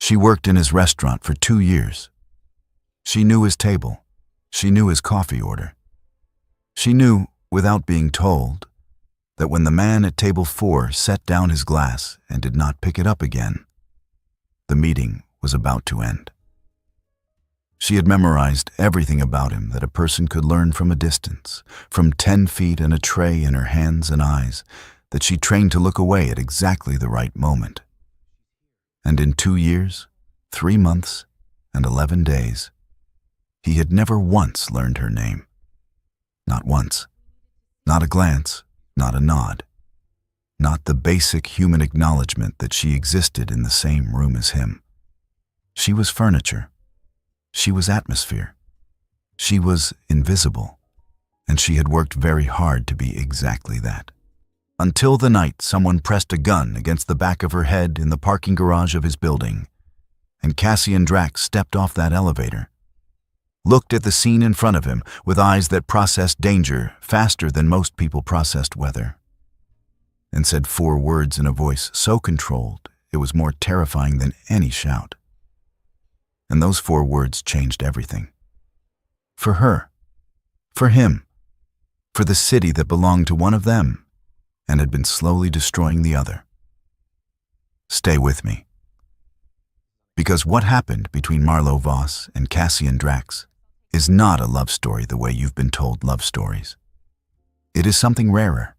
She worked in his restaurant for 2 years. She knew his table. She knew his coffee order. She knew, without being told, that when the man at table 4 set down his glass and did not pick it up again, the meeting was about to end. She had memorized everything about him that a person could learn from a distance, from 10 feet and a tray in her hands and eyes that she trained to look away at exactly the right moment. And in 2 years, 3 months, and 11 days, he had never once learned her name. Not once. Not a glance, not a nod. Not the basic human acknowledgement that she existed in the same room as him. She was furniture. She was atmosphere. She was invisible, and she had worked very hard to be exactly that. Until the night someone pressed a gun against the back of her head in the parking garage of his building, and Cassian Drax stepped off that elevator, looked at the scene in front of him with eyes that processed danger faster than most people processed weather, and said 4 words in a voice so controlled it was more terrifying than any shout. And those 4 words changed everything. For her, for him, for the city that belonged to one of them and had been slowly destroying the other. Stay with me. Because what happened between Marlo Voss and Cassian Drax is not a love story the way you've been told love stories. It is something rarer.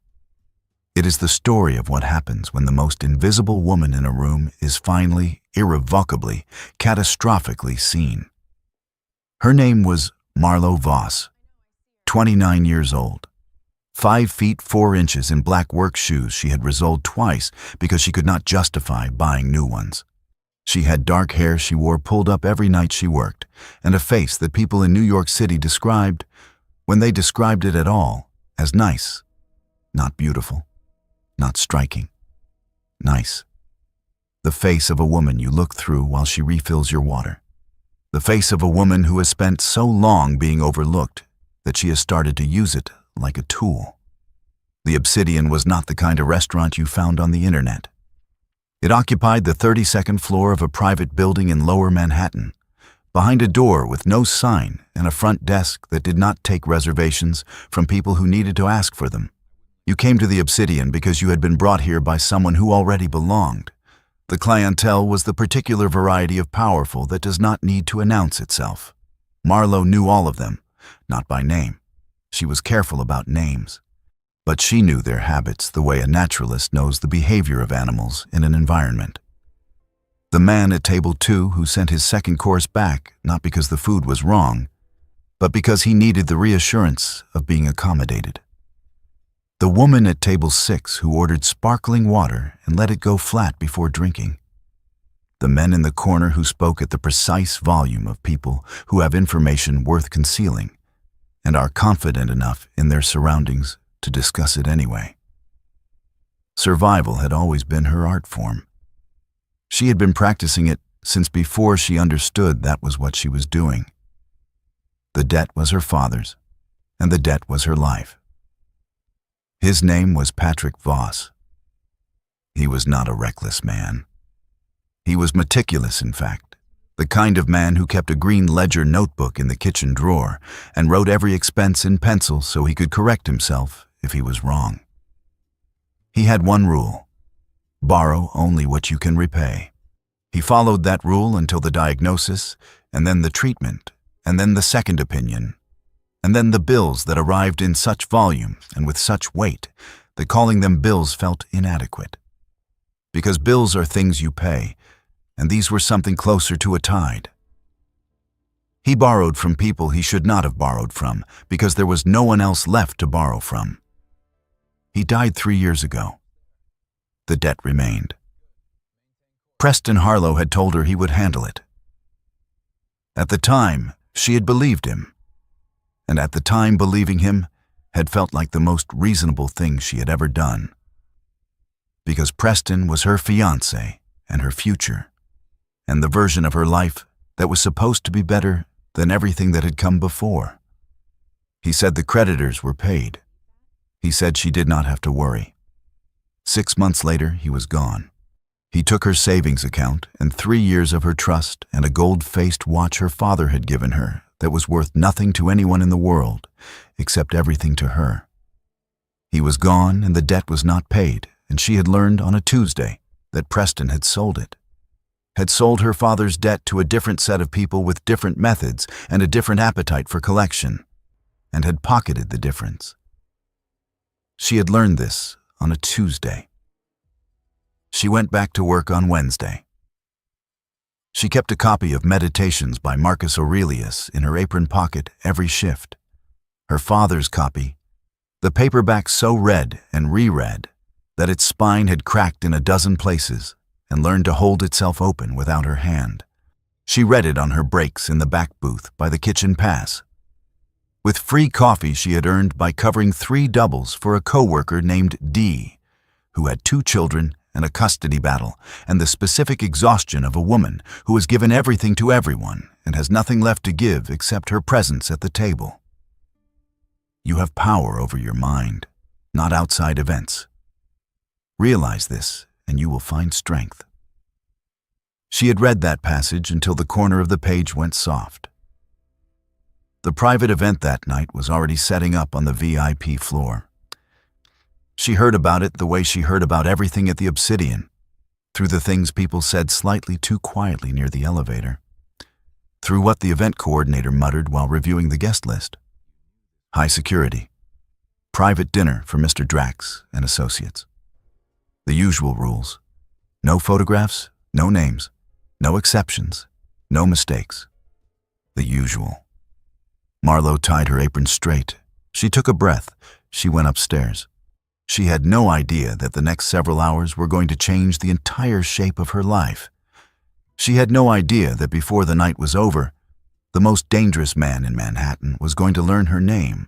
It is the story of what happens when the most invisible woman in a room is finally, irrevocably, catastrophically seen. Her name was Marlo Voss, 29 years old. 5 feet 4 inches in black work shoes she had resoled twice because she could not justify buying new ones. She had dark hair she wore pulled up every night she worked, and a face that people in New York City described, when they described it at all, as nice, not beautiful. Not striking. Nice. The face of a woman you look through while she refills your water. The face of a woman who has spent so long being overlooked that she has started to use it like a tool. The Obsidian was not the kind of restaurant you found on the internet. It occupied the 32nd floor of a private building in Lower Manhattan, behind a door with no sign and a front desk that did not take reservations from people who needed to ask for them. You came to the Obsidian because you had been brought here by someone who already belonged. The clientele was the particular variety of powerful that does not need to announce itself. Marlo knew all of them, not by name. She was careful about names. But she knew their habits the way a naturalist knows the behavior of animals in an environment. The man at table 2 who sent his second course back not because the food was wrong, but because he needed the reassurance of being accommodated. The woman at table 6 who ordered sparkling water and let it go flat before drinking. The men in the corner who spoke at the precise volume of people who have information worth concealing and are confident enough in their surroundings to discuss it anyway. Survival had always been her art form. She had been practicing it since before she understood that was what she was doing. The debt was her father's, and the debt was her life. His name was Patrick Voss. He was not a reckless man. He was meticulous, in fact, the kind of man who kept a green ledger notebook in the kitchen drawer and wrote every expense in pencil so he could correct himself if he was wrong. He had one rule: borrow only what you can repay. He followed that rule until the diagnosis, and then the treatment, and then the second opinion, and then the bills that arrived in such volume and with such weight that calling them bills felt inadequate. Because bills are things you pay, and these were something closer to a tide. He borrowed from people he should not have borrowed from because there was no one else left to borrow from. He died 3 years ago. The debt remained. Preston Harlow had told her he would handle it. At the time, she had believed him. And at the time believing him had felt like the most reasonable thing she had ever done. Because Preston was her fiancé and her future, and the version of her life that was supposed to be better than everything that had come before. He said the creditors were paid. He said she did not have to worry. 6 months later, he was gone. He took her savings account and 3 years of her trust and a gold-faced watch her father had given her that was worth nothing to anyone in the world, except everything to her. He was gone and the debt was not paid, and she had learned on a Tuesday that Preston had sold it. Had sold her father's debt to a different set of people with different methods and a different appetite for collection, and had pocketed the difference. She had learned this on a Tuesday. She went back to work on Wednesday. She kept a copy of Meditations by Marcus Aurelius in her apron pocket every shift. Her father's copy, the paperback so read and reread that its spine had cracked in a dozen places and learned to hold itself open without her hand. She read it on her breaks in the back booth by the kitchen pass. With free coffee she had earned by covering 3 doubles for a coworker named D, who had 2 children and a custody battle, and the specific exhaustion of a woman who has given everything to everyone and has nothing left to give except her presence at the table. You have power over your mind, not outside events. Realize this, and you will find strength. She had read that passage until the corner of the page went soft. The private event that night was already setting up on the VIP floor. She heard about it the way she heard about everything at the Obsidian, through the things people said slightly too quietly near the elevator, through what the event coordinator muttered while reviewing the guest list. High security. Private dinner for Mr. Drax and associates. The usual rules. No photographs, no names, no exceptions, no mistakes. The usual. Marlo tied her apron straight. She took a breath. She went upstairs. She had no idea that the next several hours were going to change the entire shape of her life. She had no idea that before the night was over, the most dangerous man in Manhattan was going to learn her name.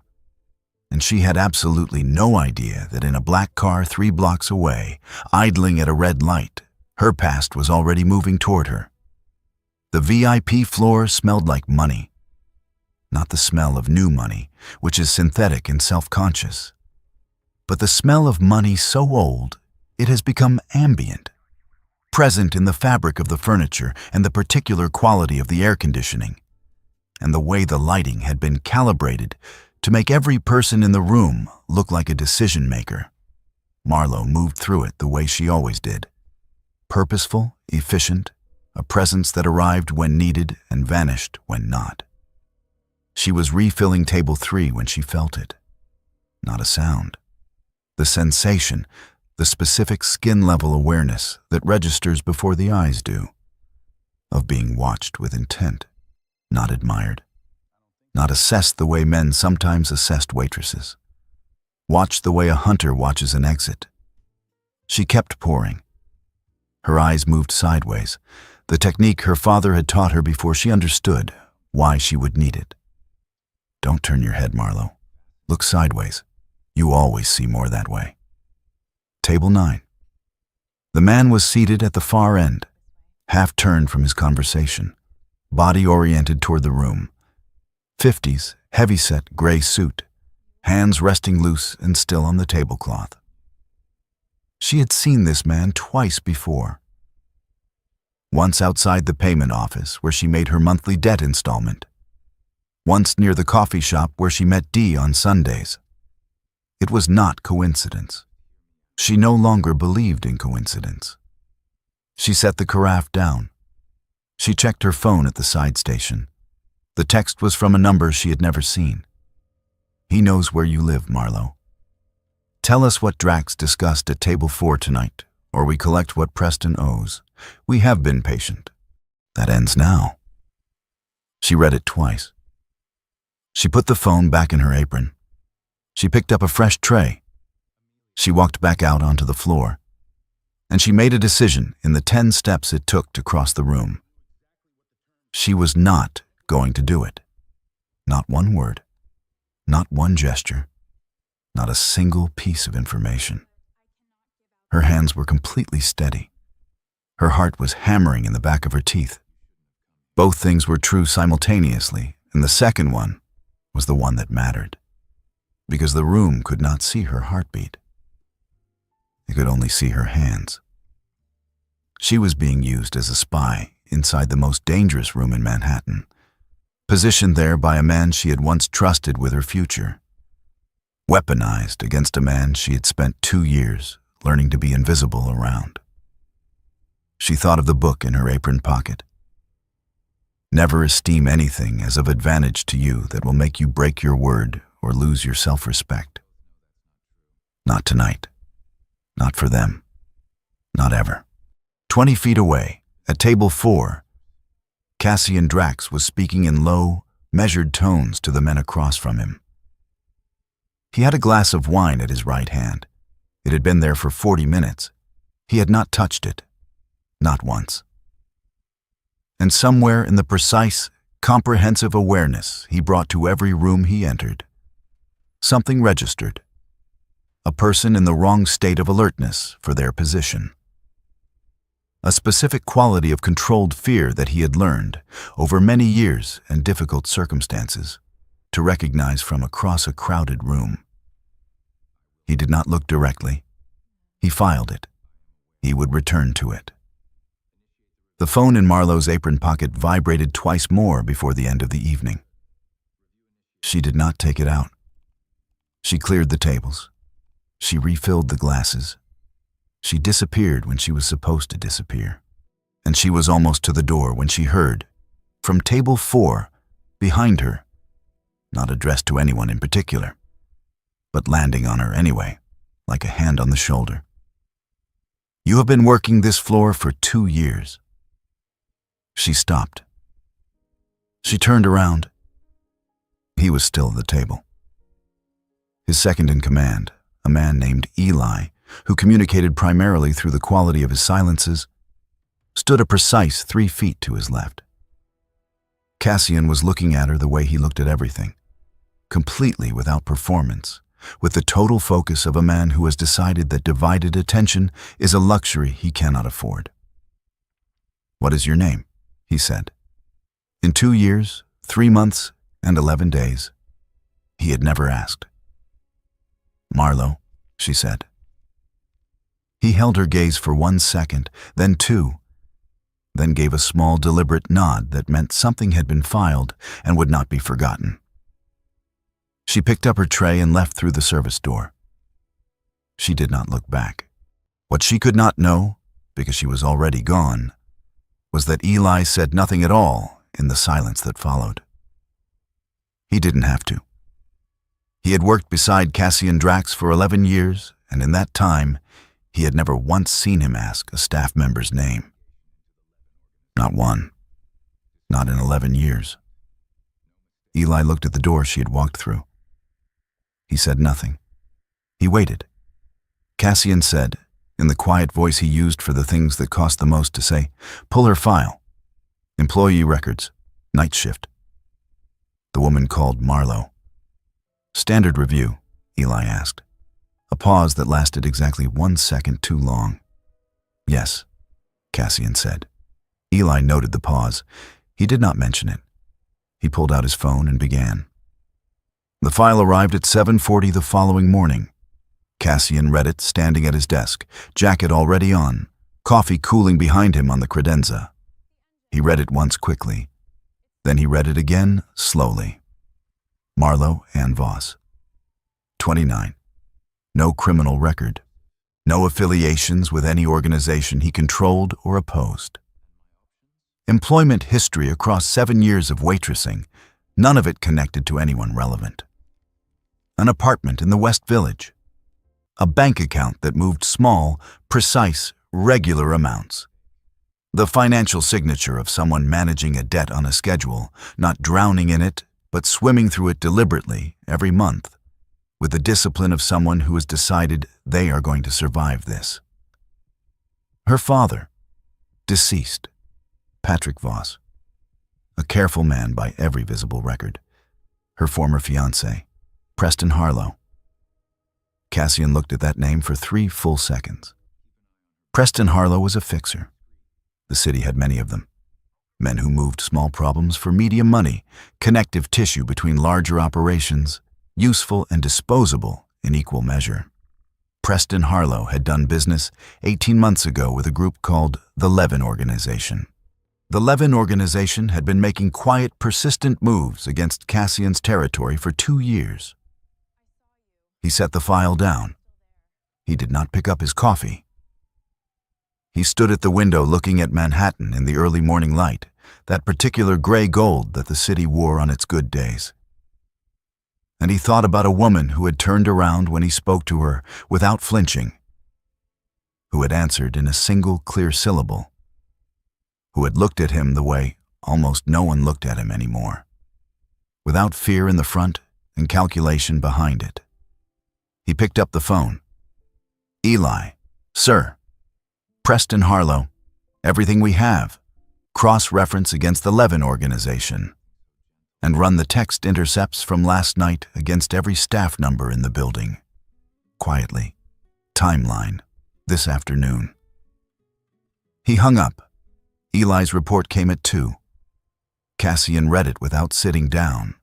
And she had absolutely no idea that in a black car 3 blocks away, idling at a red light, her past was already moving toward her. The VIP floor smelled like money. Not the smell of new money, which is synthetic and self-conscious, but the smell of money so old it has become ambient, present in the fabric of the furniture and the particular quality of the air conditioning, and the way the lighting had been calibrated to make every person in the room look like a decision maker. Marlo moved through it the way she always did. Purposeful, efficient, a presence that arrived when needed and vanished when not. She was refilling table 3 when she felt it. Not a sound. The sensation, the specific skin-level awareness that registers before the eyes do, of being watched with intent, not admired, not assessed the way men sometimes assessed waitresses, watched the way a hunter watches an exit. She kept pouring. Her eyes moved sideways, the technique her father had taught her before she understood why she would need it. Don't turn your head, Marlo. Look sideways. You always see more that way. Table 9. The man was seated at the far end, half turned from his conversation, body oriented toward the room. 50s, heavy-set gray suit, hands resting loose and still on the tablecloth. She had seen this man twice before. Once outside the payment office where she made her monthly debt installment. Once near the coffee shop where she met Dee on Sundays. It was not coincidence. She no longer believed in coincidence. She set the carafe down. She checked her phone at the side station. The text was from a number she had never seen. He knows where you live, Marlo. Tell us what Drax discussed at table 4 tonight, or we collect what Preston owes. We have been patient. That ends now. She read it twice. She put the phone back in her apron. She picked up a fresh tray. She walked back out onto the floor. And she made a decision in the 10 steps it took to cross the room. She was not going to do it. Not one word. Not one gesture. Not a single piece of information. Her hands were completely steady. Her heart was hammering in the back of her teeth. Both things were true simultaneously, and the second one was the one that mattered. Because the room could not see her heartbeat. It could only see her hands. She was being used as a spy inside the most dangerous room in Manhattan, positioned there by a man she had once trusted with her future, weaponized against a man she had spent 2 years learning to be invisible around. She thought of the book in her apron pocket. Never esteem anything as of advantage to you that will make you break your word or lose your self-respect. Not tonight. Not for them. Not ever. 20 feet away, at table 4, Cassian Drax was speaking in low, measured tones to the men across from him. He had a glass of wine at his right hand. It had been there for 40 minutes. He had not touched it. Not once. And somewhere in the precise, comprehensive awareness he brought to every room he entered, something registered. A person in the wrong state of alertness for their position. A specific quality of controlled fear that he had learned, over many years and difficult circumstances, to recognize from across a crowded room. He did not look directly. He filed it. He would return to it. The phone in Marlowe's apron pocket vibrated twice more before the end of the evening. She did not take it out. She cleared the tables. She refilled the glasses. She disappeared when she was supposed to disappear. And she was almost to the door when she heard, from table 4, behind her, not addressed to anyone in particular, but landing on her anyway, like a hand on the shoulder. "You have been working this floor for 2 years. She stopped. She turned around. He was still at the table. His second in command, a man named Eli, who communicated primarily through the quality of his silences, stood a precise 3 feet to his left. Cassian was looking at her the way he looked at everything, completely without performance, with the total focus of a man who has decided that divided attention is a luxury he cannot afford. "What is your name?" he said. In 2 years, 3 months, and 11 days, he had never asked. "Marlowe," she said. He held her gaze for 1 second, then 2, then gave a small, deliberate nod that meant something had been filed and would not be forgotten. She picked up her tray and left through the service door. She did not look back. What she could not know, because she was already gone, was that Eli said nothing at all in the silence that followed. He didn't have to. He had worked beside Cassian Drax for 11 years, and in that time, he had never once seen him ask a staff member's name. Not one. Not in 11 years. Eli looked at the door she had walked through. He said nothing. He waited. Cassian said, in the quiet voice he used for the things that cost the most to say, "Pull her file. Employee records. Night shift." The woman called Marlowe. "Standard review?" Eli asked. A pause that lasted exactly 1 second too long. "Yes," Cassian said. Eli noted the pause. He did not mention it. He pulled out his phone and began. The file arrived at 7:40 the following morning. Cassian read it standing at his desk, jacket already on, coffee cooling behind him on the credenza. He read it once quickly. Then he read it again slowly. Marlowe Ann Voss. 29. No criminal record. No affiliations with any organization he controlled or opposed. Employment history across 7 years of waitressing, none of it connected to anyone relevant. An apartment in the West Village. A bank account that moved small, precise, regular amounts. The financial signature of someone managing a debt on a schedule, not drowning in it, but swimming through it deliberately every month, with the discipline of someone who has decided they are going to survive this. Her father, deceased, Patrick Voss, a careful man by every visible record. Her former fiancé, Preston Harlow. Cassian looked at that name for 3 full seconds. Preston Harlow was a fixer. The city had many of them. Men who moved small problems for medium money, connective tissue between larger operations, useful and disposable in equal measure. Preston Harlow had done business 18 months ago with a group called the Levin Organization. The Levin Organization had been making quiet, persistent moves against Cassian's territory for 2 years. He set the file down. He did not pick up his coffee. He stood at the window looking at Manhattan in the early morning light, that particular gray gold that the city wore on its good days. And he thought about a woman who had turned around when he spoke to her without flinching, who had answered in a single clear syllable, who had looked at him the way almost no one looked at him anymore, without fear in the front and calculation behind it. He picked up the phone. "Eli, sir. Preston Harlow. Everything we have. Cross-reference against the Levin Organization. And run the text intercepts from last night against every staff number in the building. Quietly. Timeline. This afternoon." He hung up. Eli's report came at 2. Cassian read it without sitting down.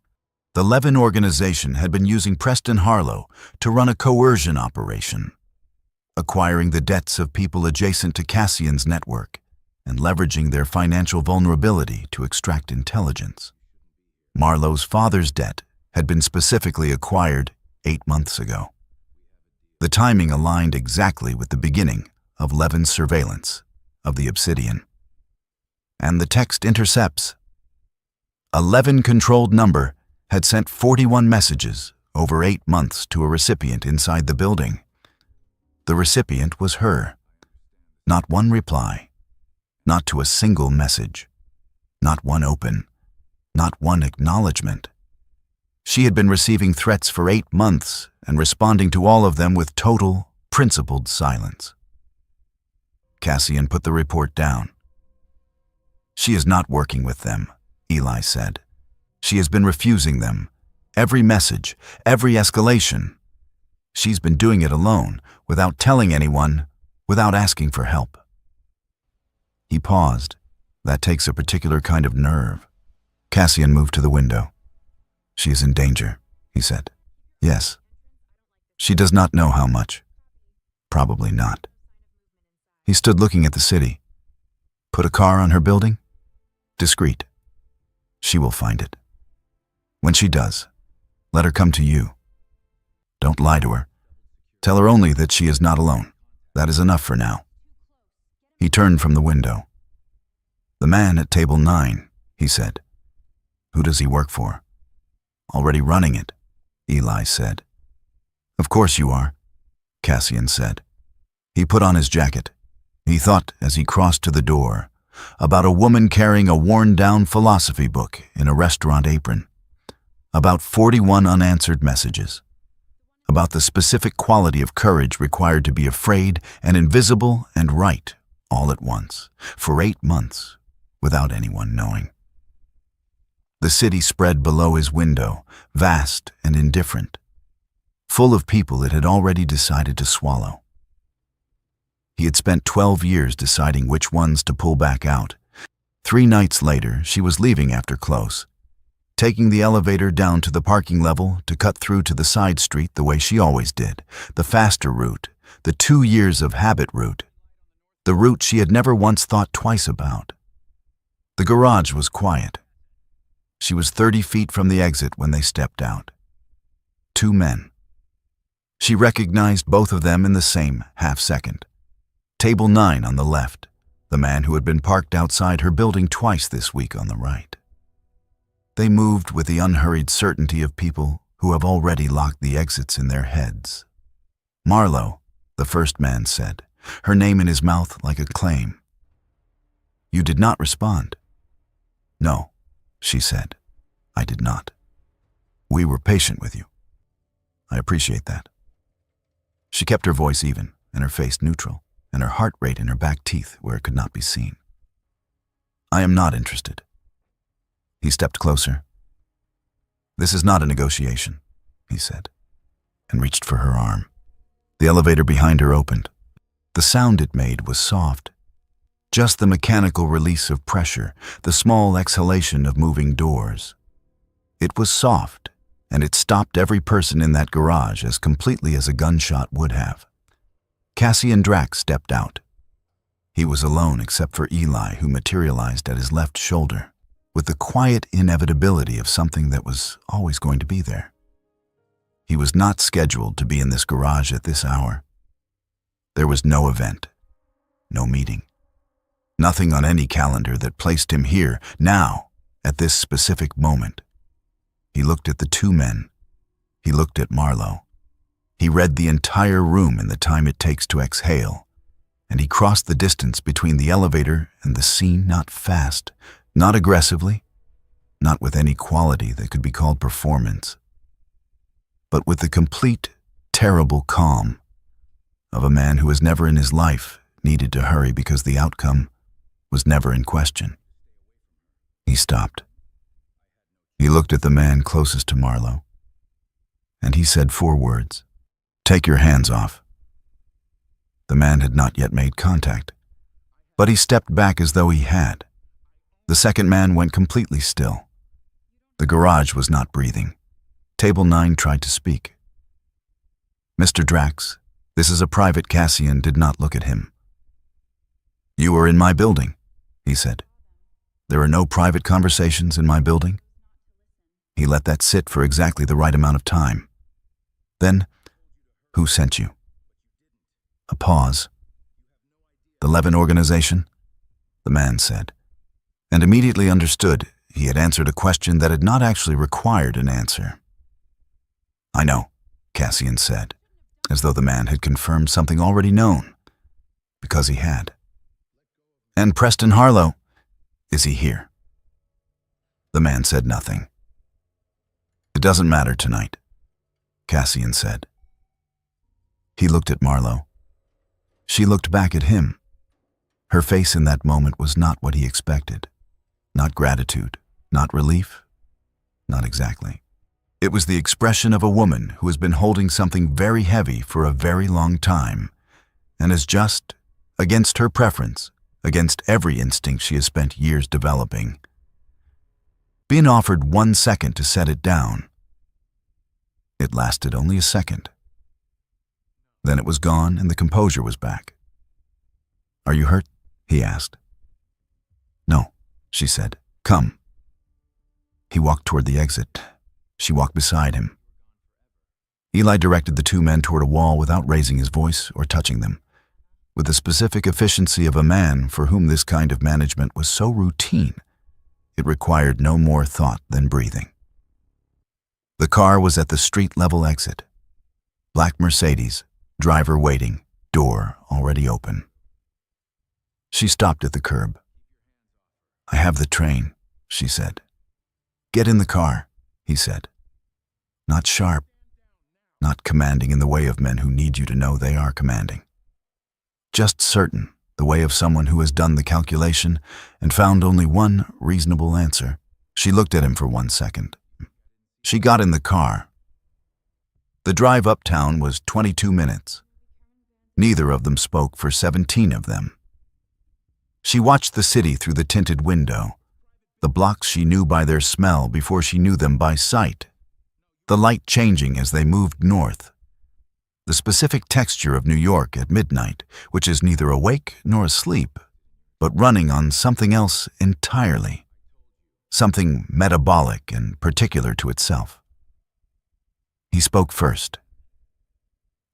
The Levin Organization had been using Preston Harlow to run a coercion operation, acquiring the debts of people adjacent to Cassian's network and leveraging their financial vulnerability to extract intelligence. Marlowe's father's debt had been specifically acquired 8 months ago. The timing aligned exactly with the beginning of Levin's surveillance of the Obsidian. And the text intercepts. A Levin-controlled number had sent 41 messages over 8 months to a recipient inside the building. The recipient was her. Not one reply, not to a single message, not one open, not one acknowledgement. She had been receiving threats for 8 months and responding to all of them with total, principled silence. Cassian put the report down. "She is not working with them," Eli said. "She has been refusing them. Every message, every escalation. She's been doing it alone, without telling anyone, without asking for help." He paused. That takes a particular kind of nerve. Cassian moved to the window. "She is in danger," he said. "Yes. She does not know how much. Probably not." He stood looking at the city. "Put a car on her building? Discreet. She will find it. When she does, let her come to you. Don't lie to her. Tell her only that she is not alone. That is enough for now." He turned from the window. "The man at table 9, he said. "Who does he work for?" "Already running it," Eli said. "Of course you are," Cassian said. He put on his jacket. He thought, as he crossed to the door, about a woman carrying a worn-down philosophy book in a restaurant apron, about 41 unanswered messages, about the specific quality of courage required to be afraid and invisible and right all at once, for 8 months, without anyone knowing. The city spread below his window, vast and indifferent, full of people it had already decided to swallow. He had spent 12 years deciding which ones to pull back out. 3 nights later, she was leaving after close, taking the elevator down to the parking level to cut through to the side street the way she always did, the faster route, the 2 years of habit route, the route she had never once thought twice about. The garage was quiet. She was 30 feet from the exit when they stepped out. 2 men. She recognized both of them in the same half-second. Table 9 on the left, the man who had been parked outside her building twice this week on the right. They moved with the unhurried certainty of people who have already locked the exits in their heads. "Marlowe," the first man said, her name in his mouth like a claim. "You did not respond." "No," she said. "I did not. We were patient with you. I appreciate that." She kept her voice even and her face neutral, and her heart rate in her back teeth where it could not be seen. "I am not interested." He stepped closer. "This is not a negotiation," he said, and reached for her arm. The elevator behind her opened. The sound it made was soft. Just the mechanical release of pressure, the small exhalation of moving doors. It was soft, and it stopped every person in that garage as completely as a gunshot would have. Cassian Drax stepped out. He was alone except for Eli, who materialized at his left shoulder, with the quiet inevitability of something that was always going to be there. He was not scheduled to be in this garage at this hour. There was no event, no meeting, nothing on any calendar that placed him here, now, at this specific moment. He looked at the two men. He looked at Marlowe. He read the entire room in the time it takes to exhale, and he crossed the distance between the elevator and the scene, not fast, not aggressively, not with any quality that could be called performance, but with the complete, terrible calm of a man who has never in his life needed to hurry because the outcome was never in question. He stopped. He looked at the man closest to Marlowe, and he said 4 words. "Take your hands off." The man had not yet made contact, but he stepped back as though he had. The second man went completely still. The garage was not breathing. Table 9 tried to speak. "Mr. Drax, this is a private." Cassian did not look at him. "You are in my building," he said. "There are no private conversations in my building." He let that sit for exactly the right amount of time. Then, "Who sent you?" A pause. "The Levin organization?" the man said, and immediately understood he had answered a question that had not actually required an answer. "I know," Cassian said, as though the man had confirmed something already known, because he had. "And Preston Harlow, is he here?" The man said nothing. "It doesn't matter tonight," Cassian said. He looked at Marlowe. She looked back at him. Her face in that moment was not what he expected. Not gratitude, not relief, not exactly. It was the expression of a woman who has been holding something very heavy for a very long time, and is just, against her preference, against every instinct she has spent years developing, been offered 1 second to set it down. It lasted only a second. Then it was gone and the composure was back. "Are you hurt?" he asked. "No," she said. "Come." He walked toward the exit. She walked beside him. Eli directed the two men toward a wall without raising his voice or touching them, with the specific efficiency of a man for whom this kind of management was so routine, it required no more thought than breathing. The car was at the street-level exit. Black Mercedes, driver waiting, door already open. She stopped at the curb. "I have the train," she said. "Get in the car," he said. Not sharp, not commanding in the way of men who need you to know they are commanding. Just certain, the way of someone who has done the calculation and found only one reasonable answer. She looked at him for 1 second. She got in the car. The drive uptown was 22 minutes. Neither of them spoke for 17 of them. She watched the city through the tinted window, the blocks she knew by their smell before she knew them by sight, the light changing as they moved north, the specific texture of New York at midnight, which is neither awake nor asleep, but running on something else entirely, something metabolic and particular to itself. He spoke first.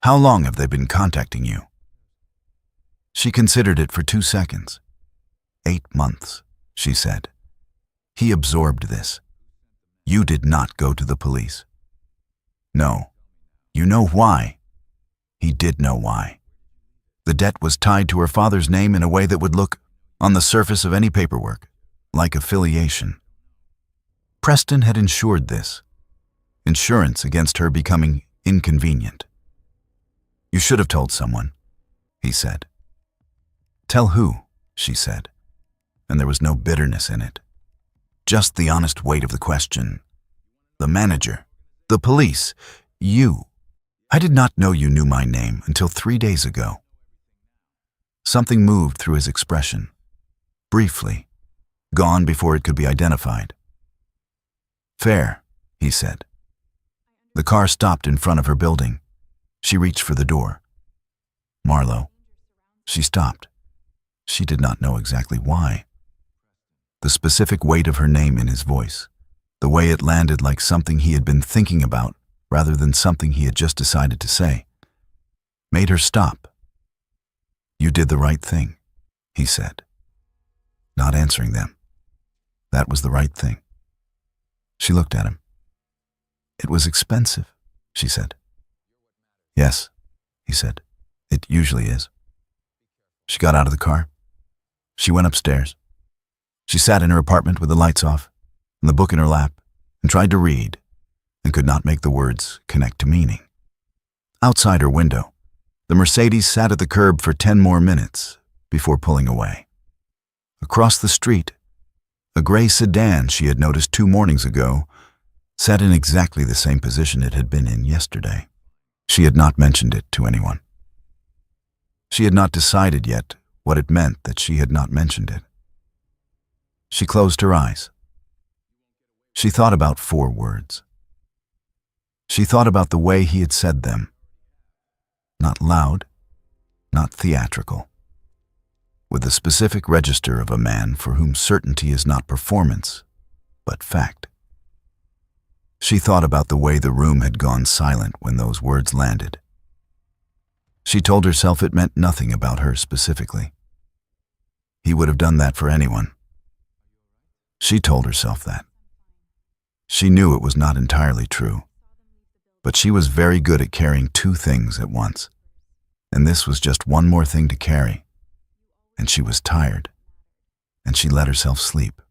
"How long have they been contacting you?" She considered it for 2 seconds. 8 months, she said. He absorbed this. "You did not go to the police." "No." "You know why?" He did know why. The debt was tied to her father's name in a way that would look, on the surface of any paperwork, like affiliation. Preston had insured this. Insurance against her becoming inconvenient. "You should have told someone," he said. "Tell who?" she said, and there was no bitterness in it. Just the honest weight of the question. "The manager, the police, you. I did not know you knew my name until 3 days ago." Something moved through his expression, briefly, gone before it could be identified. "Fair," he said. The car stopped in front of her building. She reached for the door. Marlowe. She stopped. She did not know exactly why. The specific weight of her name in his voice, the way it landed like something he had been thinking about rather than something he had just decided to say, made her stop. "You did the right thing," he said, not answering them. That was the right thing. She looked at him. "It was expensive," she said. "Yes," he said. "It usually is." She got out of the car. She went upstairs. She sat in her apartment with the lights off and the book in her lap and tried to read and could not make the words connect to meaning. Outside her window, the Mercedes sat at the curb for 10 more minutes before pulling away. Across the street, a gray sedan she had noticed 2 mornings ago sat in exactly the same position it had been in yesterday. She had not mentioned it to anyone. She had not decided yet what it meant that she had not mentioned it. She closed her eyes. She thought about 4 words. She thought about the way he had said them. Not loud, not theatrical. With the specific register of a man for whom certainty is not performance, but fact. She thought about the way the room had gone silent when those words landed. She told herself it meant nothing about her specifically. He would have done that for anyone. She told herself that. She knew it was not entirely true, but she was very good at carrying 2 things at once, and this was just one more thing to carry, and she was tired, and she let herself sleep.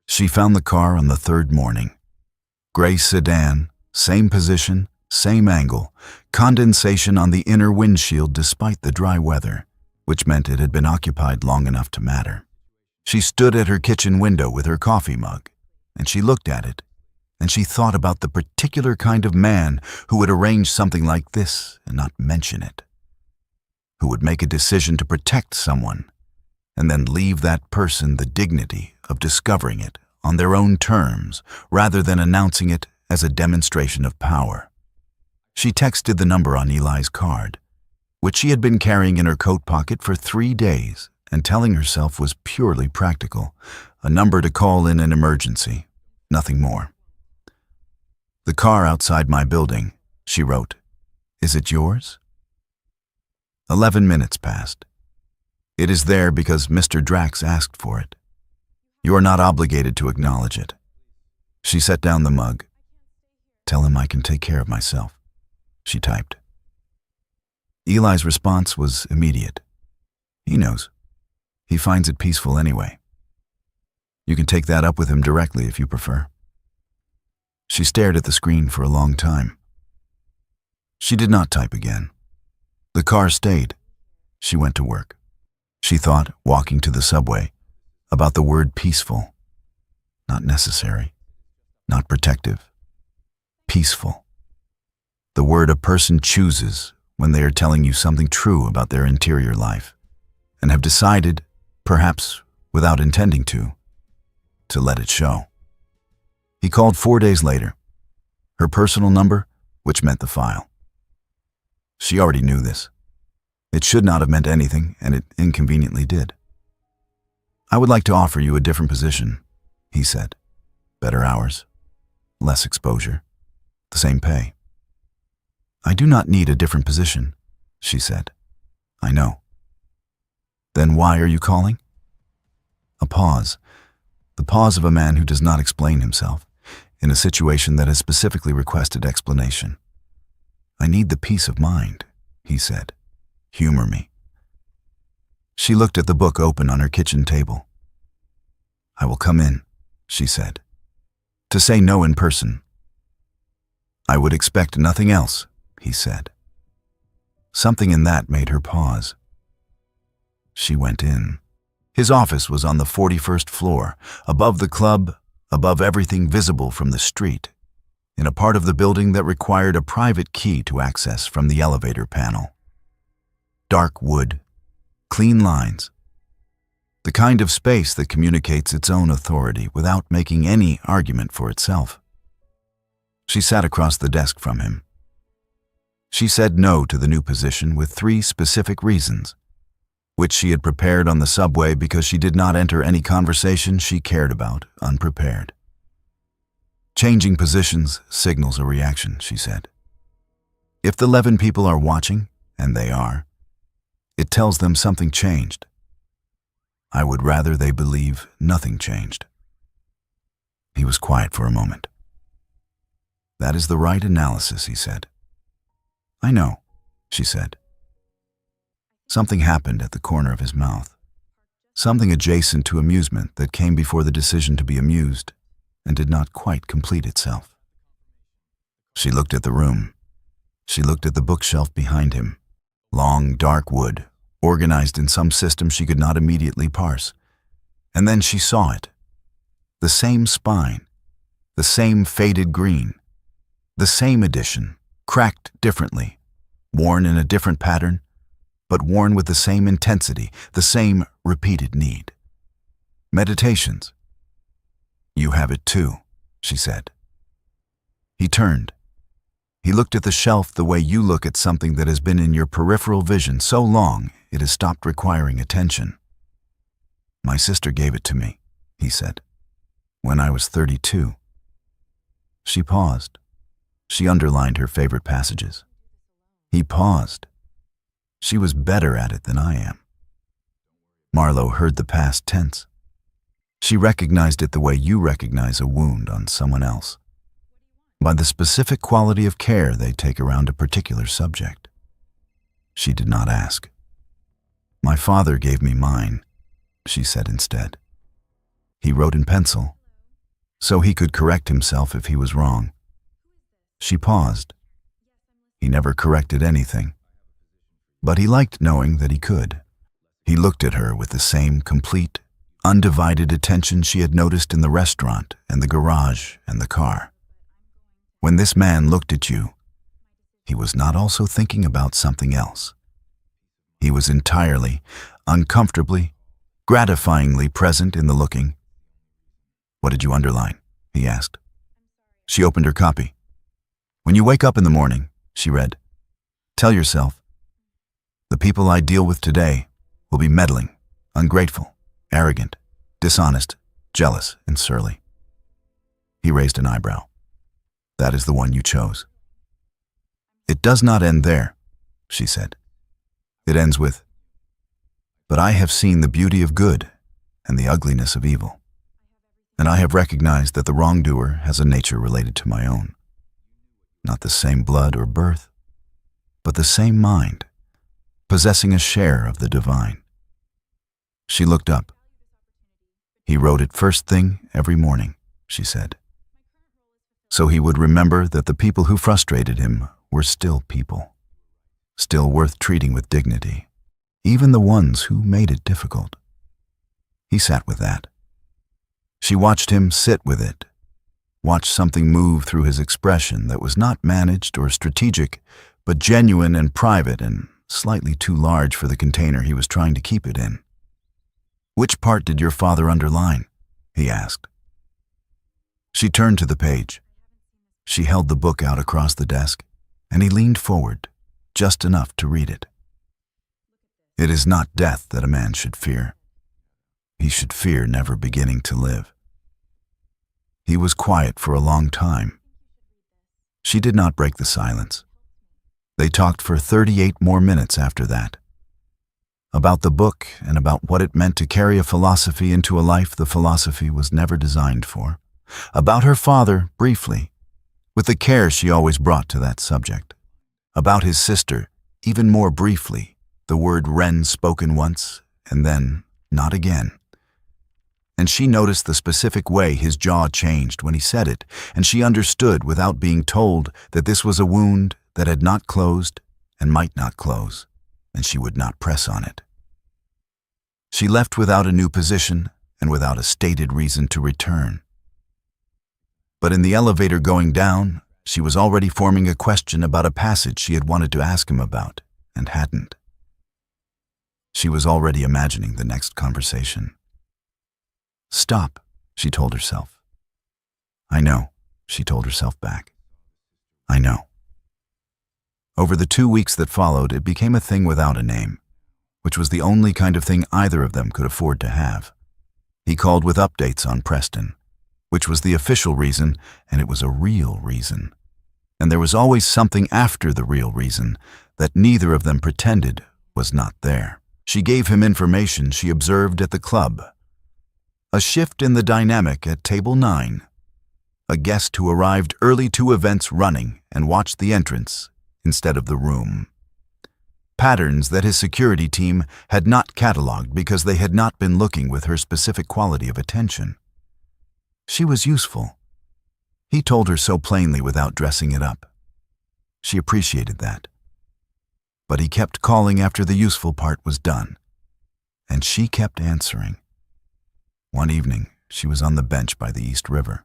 She found the car on the 3rd morning. Gray sedan, same position, same angle, condensation on the inner windshield despite the dry weather, which meant it had been occupied long enough to matter. She stood at her kitchen window with her coffee mug, and she looked at it, and she thought about the particular kind of man who would arrange something like this and not mention it, who would make a decision to protect someone and then leave that person the dignity of discovering it on their own terms rather than announcing it as a demonstration of power. She texted the number on Eli's card, which she had been carrying in her coat pocket for 3 days and telling herself was purely practical, a number to call in an emergency, nothing more. "The car outside my building," she wrote. "Is it yours?" 11 minutes passed. "It is there because Mr. Drax asked for it. You are not obligated to acknowledge it." She set down the mug. "Tell him I can take care of myself," she typed. Eli's response was immediate. "He knows. He finds it peaceful anyway. You can take that up with him directly if you prefer." She stared at the screen for a long time. She did not type again. The car stayed. She went to work. She thought, walking to the subway, about the word peaceful. Not necessary. Not protective. Peaceful. The word a person chooses when they are telling you something true about their interior life and have decided, perhaps without intending to let it show. He called 4 days later. Her personal number, which meant the file. She already knew this. It should not have meant anything, and it inconveniently did. "I would like to offer you a different position," he said. "Better hours, less exposure, the same pay." "I do not need a different position," she said. "I know." "Then why are you calling?" A pause. The pause of a man who does not explain himself, in a situation that has specifically requested explanation. "I need the peace of mind," he said. "Humor me." She looked at the book open on her kitchen table. "I will come in," she said. "To say no in person." "I would expect nothing else," he said. Something in that made her pause. She went in. His office was on the 41st floor, above the club, above everything visible from the street, in a part of the building that required a private key to access from the elevator panel. Dark wood, clean lines, the kind of space that communicates its own authority without making any argument for itself. She sat across the desk from him. She said no to the new position with 3 specific reasons, which she had prepared on the subway because she did not enter any conversation she cared about unprepared. Changing positions signals a reaction, she said. If the 11 people are watching, and they are, it tells them something changed. I would rather they believe nothing changed. He was quiet for a moment. That is the right analysis, he said. I know, she said. Something happened at the corner of his mouth. Something adjacent to amusement that came before the decision to be amused and did not quite complete itself. She looked at the room. She looked at the bookshelf behind him. Long, dark wood, organized in some system she could not immediately parse. And then she saw it. The same spine, the same faded green, the same edition, cracked differently, worn in a different pattern, but worn with the same intensity, the same repeated need. Meditations. You have it too, she said. He turned. He looked at the shelf the way you look at something that has been in your peripheral vision so long it has stopped requiring attention. My sister gave it to me, he said, when I was 32. She paused. She underlined her favorite passages. He paused. She was better at it than I am. Marlowe heard the past tense. She recognized it the way you recognize a wound on someone else, by the specific quality of care they take around a particular subject. She did not ask. My father gave me mine, she said instead. He wrote in pencil, so he could correct himself if he was wrong. She paused. He never corrected anything, but he liked knowing that he could. He looked at her with the same complete, undivided attention she had noticed in the restaurant and the garage and the car. When this man looked at you, he was not also thinking about something else. He was entirely, uncomfortably, gratifyingly present in the looking. What did you underline? He asked. She opened her copy. When you wake up in the morning, she read, tell yourself, the people I deal with today will be meddling, ungrateful, arrogant, dishonest, jealous, and surly. He raised an eyebrow. That is the one you chose. It does not end there, she said. It ends with, but I have seen the beauty of good and the ugliness of evil, and I have recognized that the wrongdoer has a nature related to my own. Not the same blood or birth, but the same mind, possessing a share of the divine. She looked up. He wrote it first thing every morning, she said. So he would remember that the people who frustrated him were still people, still worth treating with dignity, even the ones who made it difficult. He sat with that. She watched him sit with it, watched something move through his expression that was not managed or strategic, but genuine and private and slightly too large for the container he was trying to keep it in. Which part did your father underline? He asked. She turned to the page. She held the book out across the desk, and he leaned forward, just enough to read it. It is not death that a man should fear. He should fear never beginning to live. He was quiet for a long time. She did not break the silence. They talked for 38 more minutes after that. About the book and about what it meant to carry a philosophy into a life the philosophy was never designed for. About her father, briefly, with the care she always brought to that subject. About his sister, even more briefly, the word Wren spoken once, and then not again. And she noticed the specific way his jaw changed when he said it, and she understood without being told that this was a wound that had not closed and might not close, and she would not press on it. She left without a new position and without a stated reason to return. But in the elevator going down, she was already forming a question about a passage she had wanted to ask him about and hadn't. She was already imagining the next conversation. Stop, she told herself. I know, she told herself back. I know. Over the 2 weeks that followed, it became a thing without a name, which was the only kind of thing either of them could afford to have. He called with updates on Preston, which was the official reason, and it was a real reason. And there was always something after the real reason that neither of them pretended was not there. She gave him information she observed at the club. A shift in the dynamic at table 9. A guest who arrived early to events running and watched the entrance instead of the room. Patterns that his security team had not cataloged because they had not been looking with her specific quality of attention. She was useful. He told her so plainly without dressing it up. She appreciated that. But he kept calling after the useful part was done, and she kept answering. One evening, she was on the bench by the East River,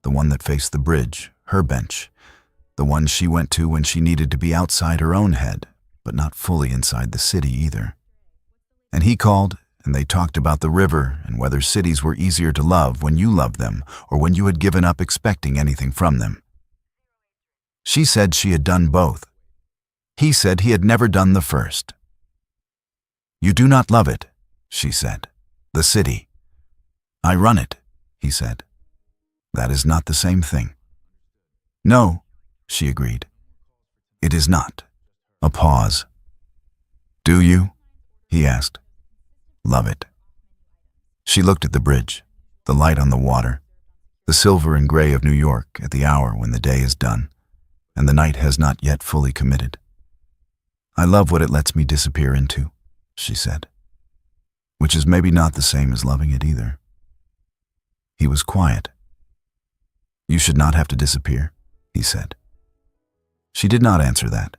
the one that faced the bridge, her bench, the one she went to when she needed to be outside her own head, but not fully inside the city either. And he called, and they talked about the river and whether cities were easier to love when you loved them or when you had given up expecting anything from them. She said she had done both. He said he had never done the first. "You do not love it," she said. "The city." "I run it," he said. "That is not the same thing." "No," she agreed. "It is not." A pause. "Do you?" he asked. "Love it." She looked at the bridge, the light on the water, the silver and gray of New York at the hour when the day is done, and the night has not yet fully committed. "I love what it lets me disappear into," she said, which is maybe not the same as loving it either. He was quiet. "You should not have to disappear," he said. She did not answer that.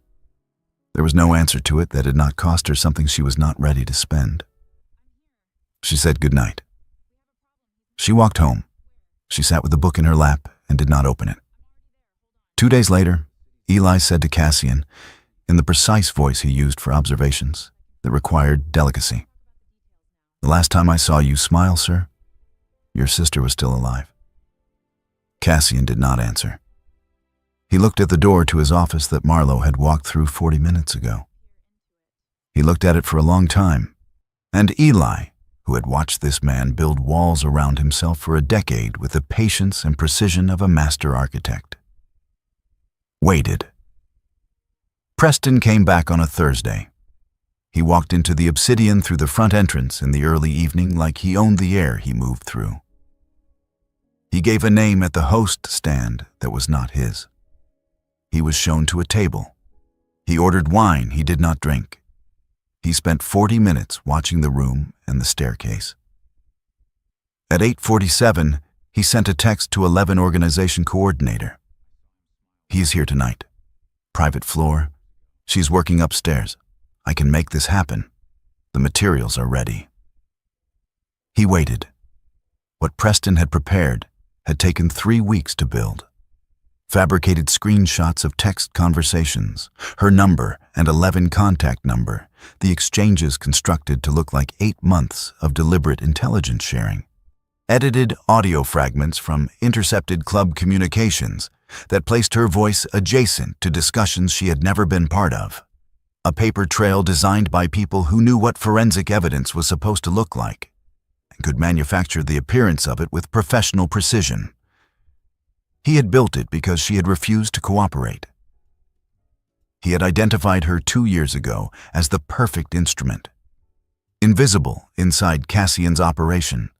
There was no answer to it that had not cost her something she was not ready to spend. She said good night. She walked home. She sat with the book in her lap and did not open it. 2 days later, Eli said to Cassian, in the precise voice he used for observations that required delicacy, "The last time I saw you smile, sir, your sister was still alive." Cassian did not answer. He looked at the door to his office that Marlowe had walked through 40 minutes ago. He looked at it for a long time, and Eli, who had watched this man build walls around himself for a decade with the patience and precision of a master architect, waited. Preston came back on a Thursday. He walked into the Obsidian through the front entrance in the early evening like he owned the air he moved through. He gave a name at the host stand that was not his. He was shown to a table. He ordered wine he did not drink. He spent 40 minutes watching the room and the staircase. At 8:47, he sent a text to 11 organization coordinator. "He is here tonight. Private floor. She's working upstairs. I can make this happen. The materials are ready." He waited. What Preston had prepared had taken 3 weeks to build. Fabricated screenshots of text conversations, her number and 11 contact number, the exchanges constructed to look like 8 months of deliberate intelligence sharing. Edited audio fragments from intercepted club communications that placed her voice adjacent to discussions she had never been part of. A paper trail designed by people who knew what forensic evidence was supposed to look like and could manufacture the appearance of it with professional precision. He had built it because she had refused to cooperate. He had identified her 2 years ago as the perfect instrument. Invisible inside Cassian's operation,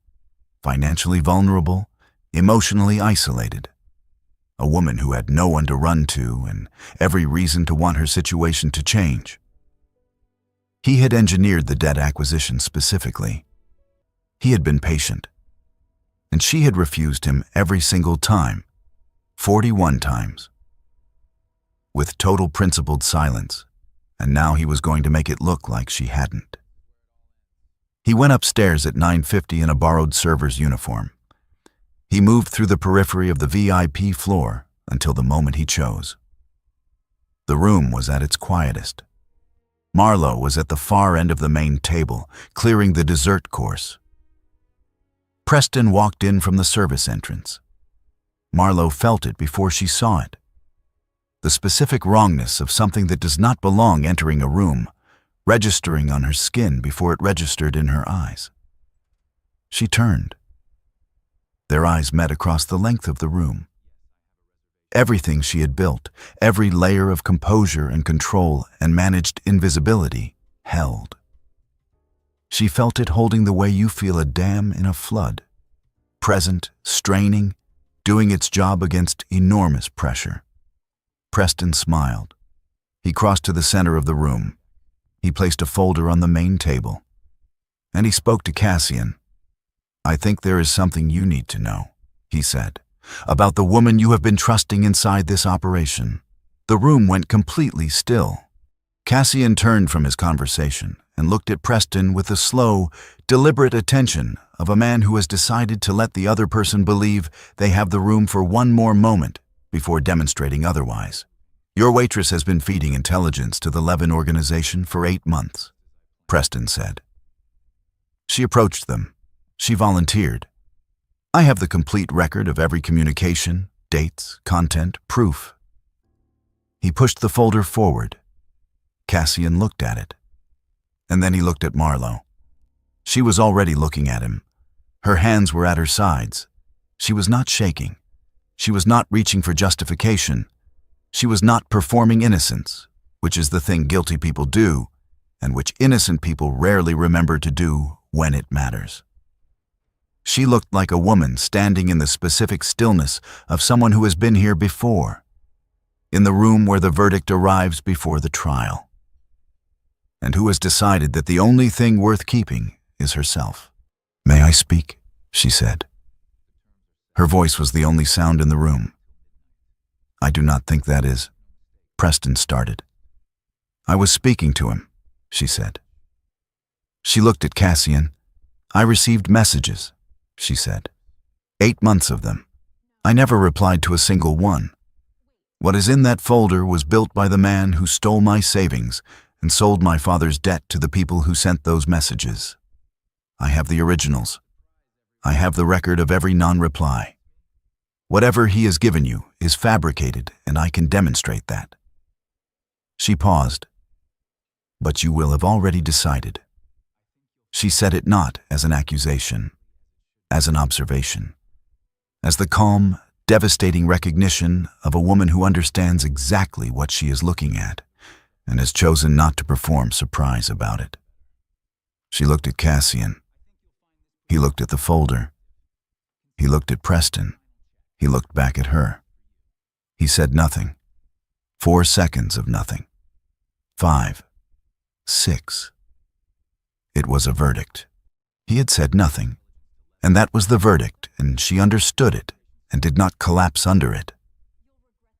financially vulnerable, emotionally isolated. A woman who had no one to run to and every reason to want her situation to change. He had engineered the debt acquisition specifically. He had been patient. And she had refused him every single time, 41 times. With total principled silence, and now he was going to make it look like she hadn't. He went upstairs at 9:50 in a borrowed server's uniform. He moved through the periphery of the VIP floor until the moment he chose. The room was at its quietest. Marlowe was at the far end of the main table, clearing the dessert course. Preston walked in from the service entrance. Marlowe felt it before she saw it. the specific wrongness of something that does not belong entering a room, registering on her skin before it registered in her eyes. She turned. Their eyes met across the length of the room. Everything she had built, every layer of composure and control and managed invisibility, held. She felt it holding the way you feel a dam in a flood, present, straining, doing its job against enormous pressure. Preston smiled. He crossed to the center of the room. He placed a folder on the main table. And he spoke to Cassian. "I think there is something you need to know," he said, "about the woman you have been trusting inside this operation." The room went completely still. Cassian turned from his conversation and looked at Preston with the slow, deliberate attention of a man who has decided to let the other person believe they have the room for one more moment before demonstrating otherwise. "Your waitress has been feeding intelligence to the Levin organization for 8 months, Preston said. She approached them. She volunteered. "I have the complete record of every communication, dates, content, proof." He pushed the folder forward. Cassian looked at it. And then he looked at Marlowe. She was already looking at him. Her hands were at her sides. She was not shaking. She was not reaching for justification. She was not performing innocence, which is the thing guilty people do, and which innocent people rarely remember to do when it matters. She looked like a woman standing in the specific stillness of someone who has been here before, in the room where the verdict arrives before the trial, and who has decided that the only thing worth keeping is herself. "May I speak?" she said. Her voice was the only sound in the room. "I do not think that is," Preston started. "I was speaking to him," she said. She looked at Cassian. "I received messages," she said. 8 months of them. I never replied to a single one. What is in that folder was built by the man who stole my savings and sold my father's debt to the people who sent those messages. I have the originals. I have the record of every non-reply. Whatever he has given you is fabricated, and I can demonstrate that." She paused. "But you will have already decided." She said it not as an accusation, as an observation, as the calm, devastating recognition of a woman who understands exactly what she is looking at and has chosen not to perform surprise about it. She looked at Cassian. He looked at the folder. He looked at Preston. He looked back at her. He said nothing. 4 seconds of nothing. 5. 6. It was a verdict. He had said nothing, and that was the verdict, and she understood it and did not collapse under it,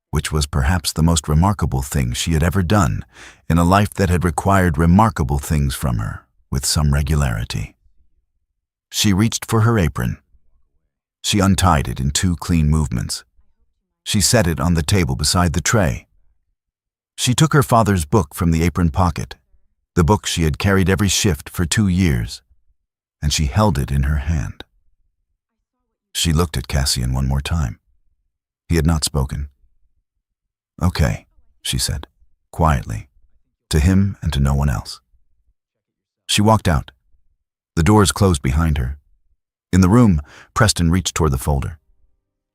which was perhaps the most remarkable thing she had ever done in a life that had required remarkable things from her with some regularity. She reached for her apron. She untied it in 2 clean movements. She set it on the table beside the tray. She took her father's book from the apron pocket, the book she had carried every shift for 2 years, and she held it in her hand. She looked at Cassian one more time. He had not spoken. "Okay," she said, quietly, to him and to no one else. She walked out. The doors closed behind her. In the room, Preston reached toward the folder.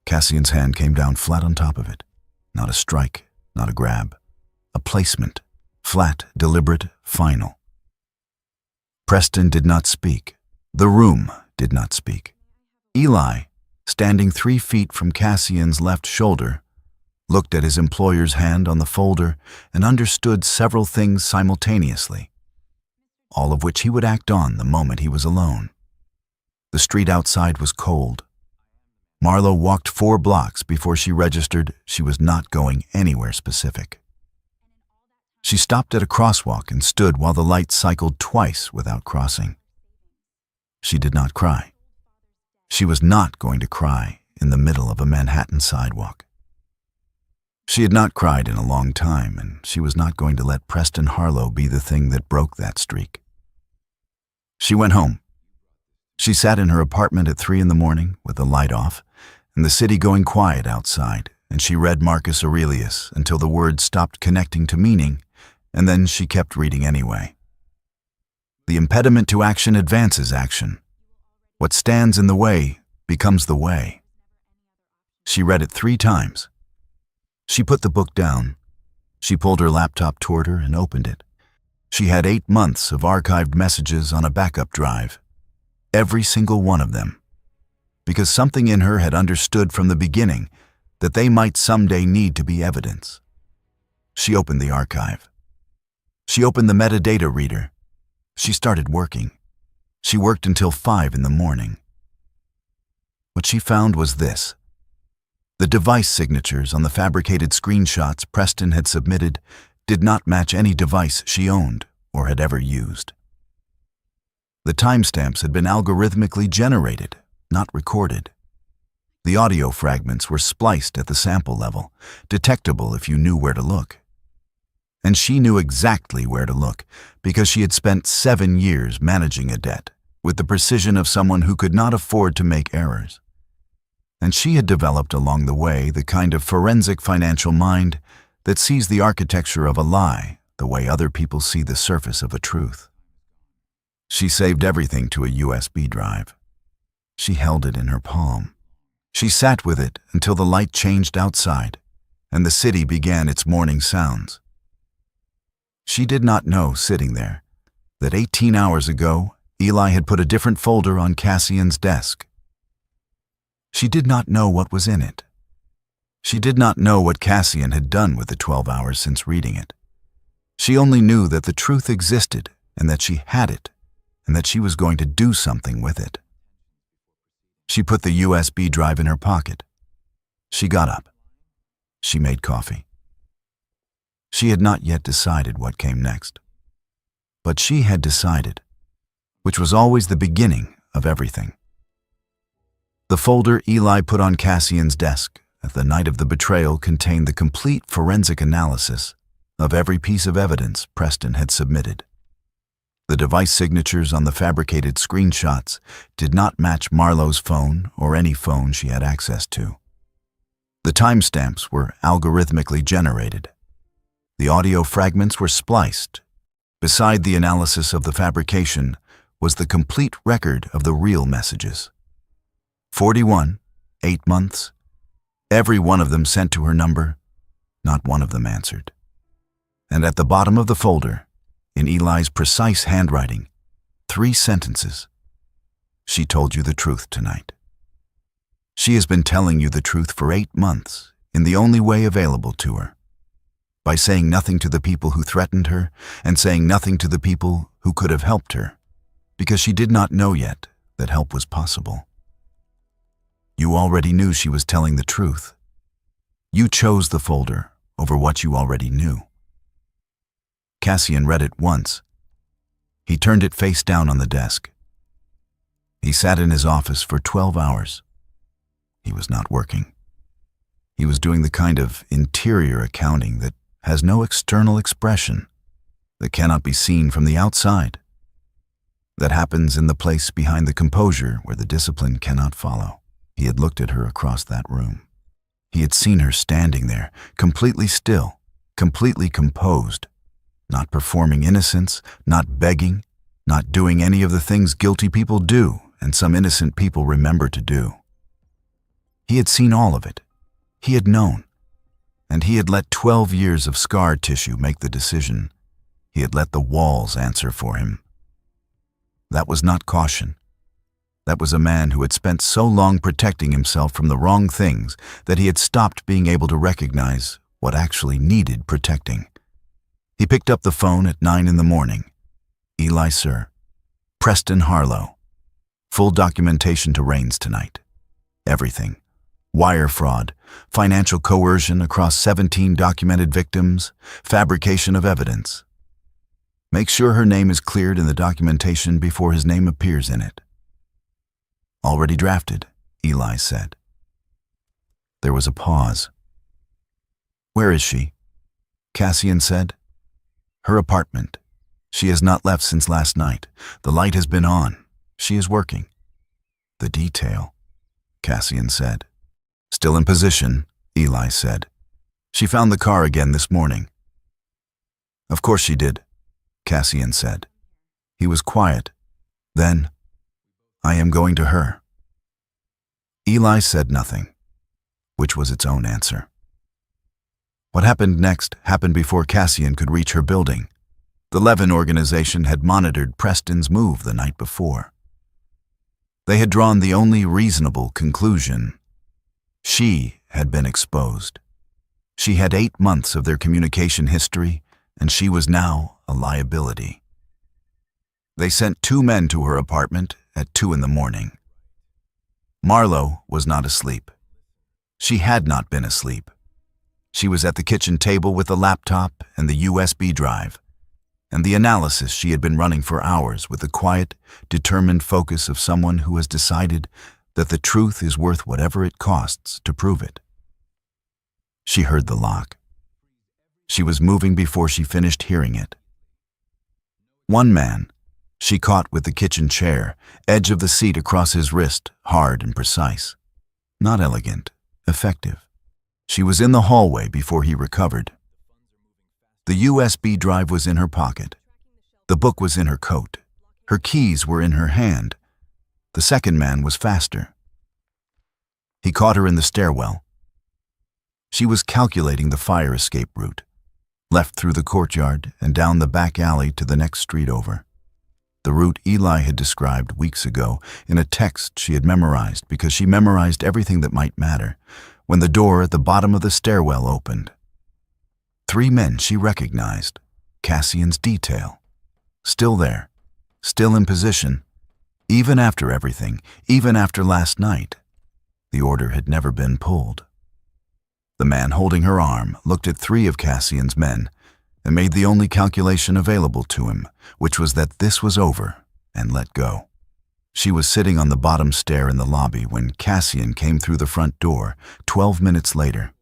Cassian's hand came down flat on top of it. Not a strike, not a grab. A placement, flat, deliberate, final. Preston did not speak. The room did not speak. Eli, standing 3 feet from Cassian's left shoulder, looked at his employer's hand on the folder and understood several things simultaneously, all of which he would act on the moment he was alone. The street outside was cold. Marlowe walked 4 blocks before she registered she was not going anywhere specific. She stopped at a crosswalk and stood while the light cycled twice without crossing. She did not cry. She was not going to cry in the middle of a Manhattan sidewalk. She had not cried in a long time, and she was not going to let Preston Harlow be the thing that broke that streak. She went home. She sat in her apartment at 3 in the morning with the light off and the city going quiet outside and she read Marcus Aurelius until the words stopped connecting to meaning, and then she kept reading anyway. The impediment to action advances action. What stands in the way becomes the way. She read it 3 times. She put the book down. She pulled her laptop toward her and opened it. She had 8 months of archived messages on a backup drive. Every single one of them. Because something in her had understood from the beginning that they might someday need to be evidence. She opened the archive. She opened the metadata reader. She started working. She worked until 5 in the morning. What she found was this. The device signatures on the fabricated screenshots Preston had submitted did not match any device she owned or had ever used. The timestamps had been algorithmically generated, not recorded. The audio fragments were spliced at the sample level, detectable if you knew where to look. And she knew exactly where to look because she had spent 7 years managing a debt with the precision of someone who could not afford to make errors. And she had developed along the way the kind of forensic financial mind that sees the architecture of a lie the way other people see the surface of a truth. She saved everything to a USB drive. She held it in her palm. She sat with it until the light changed outside and the city began its morning sounds. She did not know, sitting there, that 18 hours ago, Eli had put a different folder on Cassian's desk. She did not know what was in it. She did not know what Cassian had done with the 12 hours since reading it. She only knew that the truth existed and that she had it, and that she was going to do something with it. She put the USB drive in her pocket. She got up. She made coffee. She had not yet decided what came next. But she had decided, which was always the beginning of everything. The folder Eli put on Cassian's desk at the night of the betrayal contained the complete forensic analysis of every piece of evidence Preston had submitted. The device signatures on the fabricated screenshots did not match Marlowe's phone or any phone she had access to. The timestamps were algorithmically generated. The audio fragments were spliced. Beside the analysis of the fabrication was the complete record of the real messages. 41, 8 months. Every one of them sent to her number. Not one of them answered. And at the bottom of the folder, in Eli's precise handwriting, 3 sentences. She told you the truth tonight. She has been telling you the truth for 8 months in the only way available to her. By saying nothing to the people who threatened her and saying nothing to the people who could have helped her, because she did not know yet that help was possible. You already knew she was telling the truth. You chose the folder over what you already knew. Cassian read it once. He turned it face down on the desk. He sat in his office for 12 hours. He was not working. He was doing the kind of interior accounting that has no external expression, that cannot be seen from the outside, that happens in the place behind the composure where the discipline cannot follow. He had looked at her across that room. He had seen her standing there, completely still, completely composed, not performing innocence, not begging, not doing any of the things guilty people do and some innocent people remember to do. He had seen all of it. He had known. And he had let 12 years of scar tissue make the decision. He had let the walls answer for him. That was not caution. That was a man who had spent so long protecting himself from the wrong things that he had stopped being able to recognize what actually needed protecting. He picked up the phone at 9 in the morning. Eli, sir. Preston Harlow. Full documentation to Rains tonight. Everything. Wire fraud, financial coercion across 17 documented victims, fabrication of evidence. Make sure her name is cleared in the documentation before his name appears in it. Already drafted, Eli said. There was a pause. Where is she? Cassian said. Her apartment. She has not left since last night. The light has been on. She is working. The detail, Cassian said. Still in position, Eli said. She found the car again this morning. Of course she did, Cassian said. He was quiet. Then, I am going to her. Eli said nothing, which was its own answer. What happened next happened before Cassian could reach her building. The Levin organization had monitored Preston's move the night before. They had drawn the only reasonable conclusion. She had been exposed. She had 8 months of their communication history, and she was now a liability. They sent 2 men to her apartment at 2 in the morning. Marlo was not asleep. She had not been asleep. She was at the kitchen table with the laptop and the USB drive, and the analysis she had been running for hours with the quiet, determined focus of someone who has decided that the truth is worth whatever it costs to prove it. She heard the lock. She was moving before she finished hearing it. One man she caught with the kitchen chair, edge of the seat across his wrist, hard and precise. Not elegant, effective. She was in the hallway before he recovered. The USB drive was in her pocket. The book was in her coat. Her keys were in her hand. The second man was faster. He caught her in the stairwell. She was calculating the fire escape route, left through the courtyard and down the back alley to the next street over. The route Eli had described weeks ago in a text she had memorized because she memorized everything that might matter, when the door at the bottom of the stairwell opened. 3 men she recognized, Cassian's detail. Still there, still in position, even after everything, even after last night. The order had never been pulled. The man holding her arm looked at 3 of Cassian's men and made the only calculation available to him, which was that this was over, and let go. She was sitting on the bottom stair in the lobby when Cassian came through the front door 12 minutes later,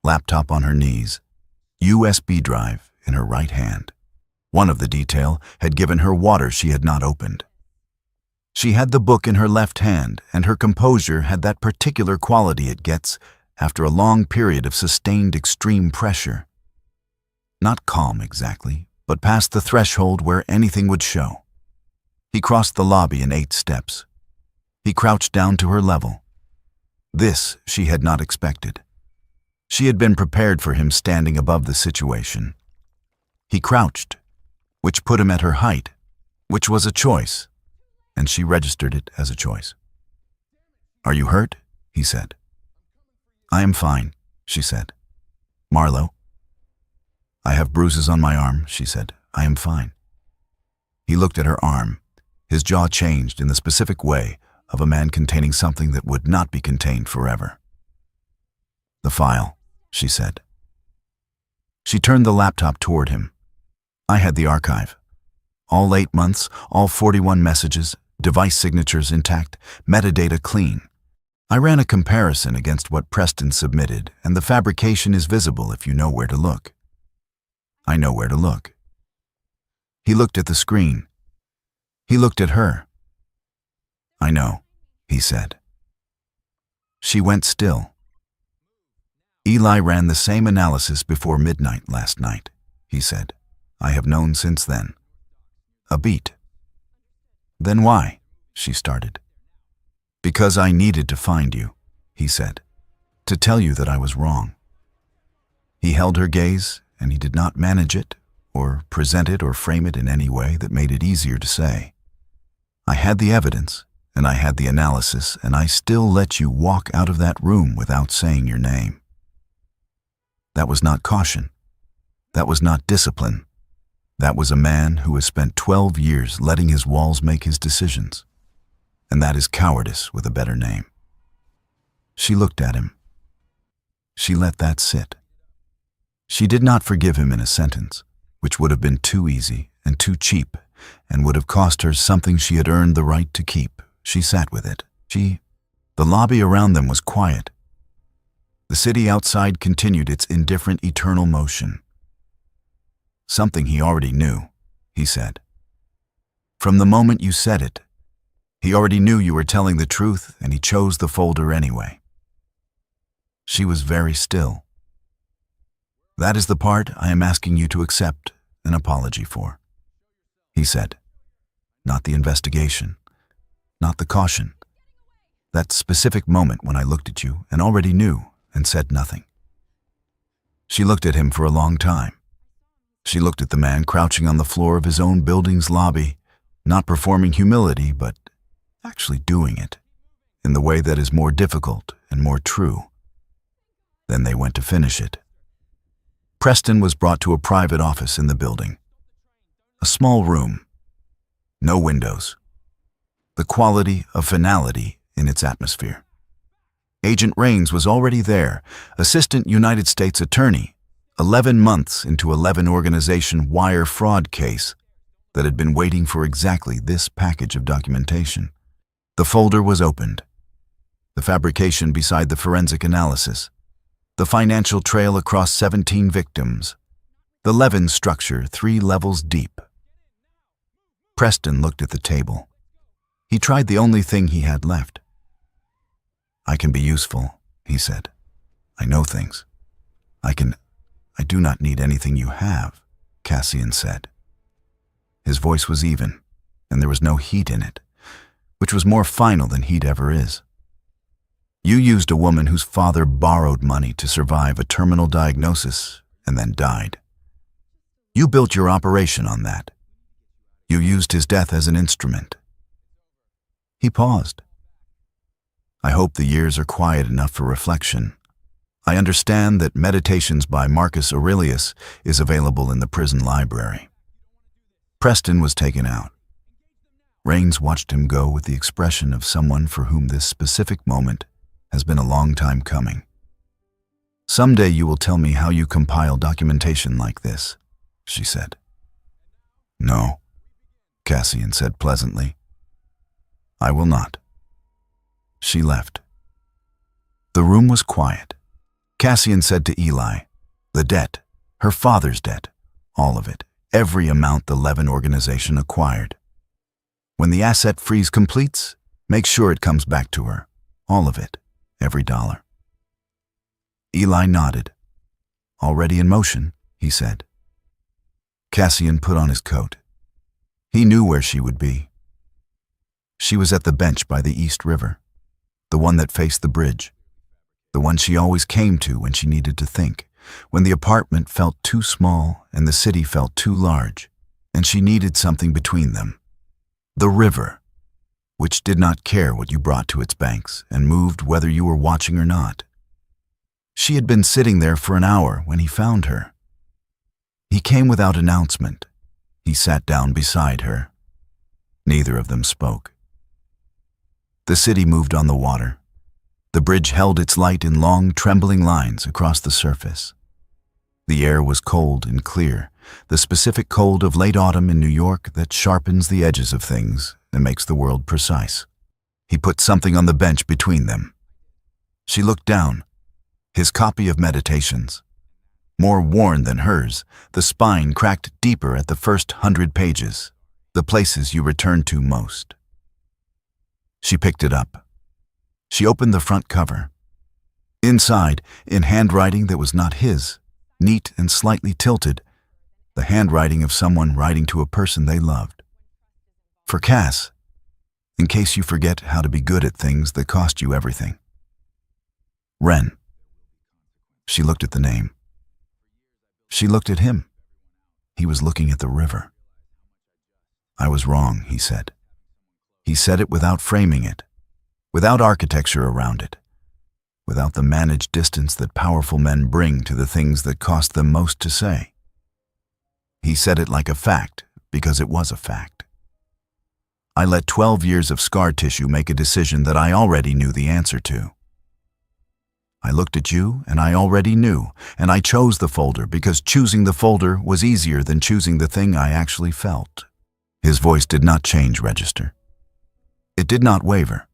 laptop on her knees, USB drive in her right hand. One of the detail had given her water she had not opened. She had the book in her left hand, and her composure had that particular quality it gets after a long period of sustained extreme pressure. Not calm exactly, but past the threshold where anything would show. He crossed the lobby in 8 steps. He crouched down to her level. This she had not expected. She had been prepared for him standing above the situation. He crouched, which put him at her height, which was a choice, and she registered it as a choice. "Are you hurt?" he said. "I am fine," she said. "Marlo?" "I have bruises on my arm," she said. "I am fine." He looked at her arm. His jaw changed in the specific way of a man containing something that would not be contained forever. "The file," she said. She turned the laptop toward him. "I had the archive. All 8 months, all 41 messages, device signatures intact, metadata clean. I ran a comparison against what Preston submitted, and the fabrication is visible if you know where to look." "I know where to look." He looked at the screen. He looked at her. "I know," he said. She went still. "Eli ran the same analysis before midnight last night," he said. "I have known since then." A beat. "Then why?" she started. "Because I needed to find you," he said, "to tell you that I was wrong." He held her gaze, and he did not manage it, or present it or frame it in any way that made it easier to say. "I had the evidence, and I had the analysis, and I still let you walk out of that room without saying your name. That was not caution. That was not discipline. That was a man who has spent 12 years letting his walls make his decisions. And that is cowardice with a better name." She looked at him. She let that sit. She did not forgive him in a sentence, which would have been too easy and too cheap and would have cost her something she had earned the right to keep. She sat with it. The lobby around them was quiet. The city outside continued its indifferent eternal motion. "Something he already knew," he said. "From the moment you said it, he already knew you were telling the truth, and he chose the folder anyway." She was very still. "That is the part I am asking you to accept an apology for," he said. "Not the investigation, not the caution. That specific moment when I looked at you and already knew and said nothing." She looked at him for a long time. She looked at the man crouching on the floor of his own building's lobby, not performing humility, but actually doing it in the way that is more difficult and more true. Then they went to finish it. Preston was brought to a private office in the building. A small room. No windows. The quality of finality in its atmosphere. Agent Raines was already there, Assistant United States Attorney, 11 months into 11 organization wire fraud case that had been waiting for exactly this package of documentation. The folder was opened. The fabrication beside the forensic analysis. The financial trail across 17 victims. The Levin structure 3 levels deep. Preston looked at the table. He tried the only thing he had left. "I can be useful," he said. "I know things. I do not need anything you have," Cassian said. His voice was even, and there was no heat in it, which was more final than heat ever is. "You used a woman whose father borrowed money to survive a terminal diagnosis and then died. You built your operation on that. You used his death as an instrument." He paused. "I hope the years are quiet enough for reflection. I understand that Meditations by Marcus Aurelius is available in the prison library." Preston was taken out. Raines watched him go with the expression of someone for whom this specific moment has been a long time coming. "Someday you will tell me how you compile documentation like this," she said. "No," Cassian said pleasantly. "I will not." She left. The room was quiet. Cassian said to Eli, "The debt, her father's debt, all of it, every amount the Levin organization acquired. When the asset freeze completes, make sure it comes back to her, all of it, every dollar." Eli nodded. "Already in motion," he said. Cassian put on his coat. He knew where she would be. She was at the bench by the East River, the one that faced the bridge, the one she always came to when she needed to think, when the apartment felt too small and the city felt too large, and she needed something between them. The river, which did not care what you brought to its banks and moved whether you were watching or not. She had been sitting there for an hour when he found her. He came without announcement. He sat down beside her. Neither of them spoke. The city moved on the water. The bridge held its light in long, trembling lines across the surface. The air was cold and clear, the specific cold of late autumn in New York that sharpens the edges of things and makes the world precise. He put something on the bench between them. She looked down. His copy of Meditations. More worn than hers, the spine cracked deeper at the first 100 pages, the places you return to most. She picked it up. She opened the front cover. Inside, in handwriting that was not his, neat and slightly tilted, the handwriting of someone writing to a person they loved. For Cass, in case you forget how to be good at things that cost you everything. Wren. She looked at the name. She looked at him. He was looking at the river. "I was wrong," he said. He said it without framing it, without architecture around it, without the managed distance that powerful men bring to the things that cost them most to say. He said it like a fact, because it was a fact. "I let 12 years of scar tissue make a decision that I already knew the answer to. I looked at you, and I already knew, and I chose the folder because choosing the folder was easier than choosing the thing I actually felt." His voice did not change register. It did not waver.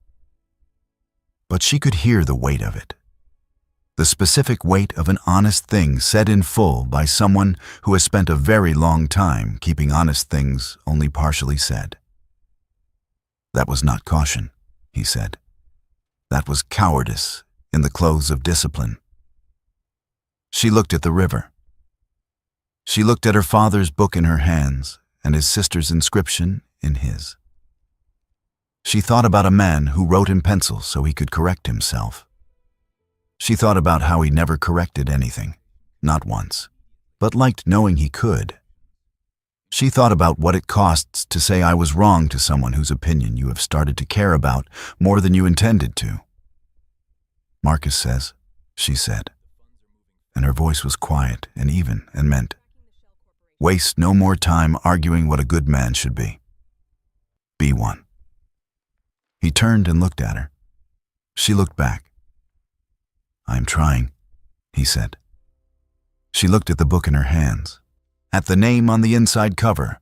But she could hear the weight of it. The specific weight of an honest thing said in full by someone who has spent a very long time keeping honest things only partially said. "That was not caution," he said. "That was cowardice in the clothes of discipline. She looked at the river. She looked at her father's book in her hands and his sister's inscription in his. She thought about a man who wrote in pencil so he could correct himself. She thought about how he never corrected anything, not once, but liked knowing he could. She thought about what it costs to say I was wrong to someone whose opinion you have started to care about more than you intended to. Marcus says, she said, and her voice was quiet and even and meant, waste no more time arguing what a good man should be. Be one. He turned and looked at her. She looked back. I'm trying, he said. She looked at the book in her hands, at the name on the inside cover,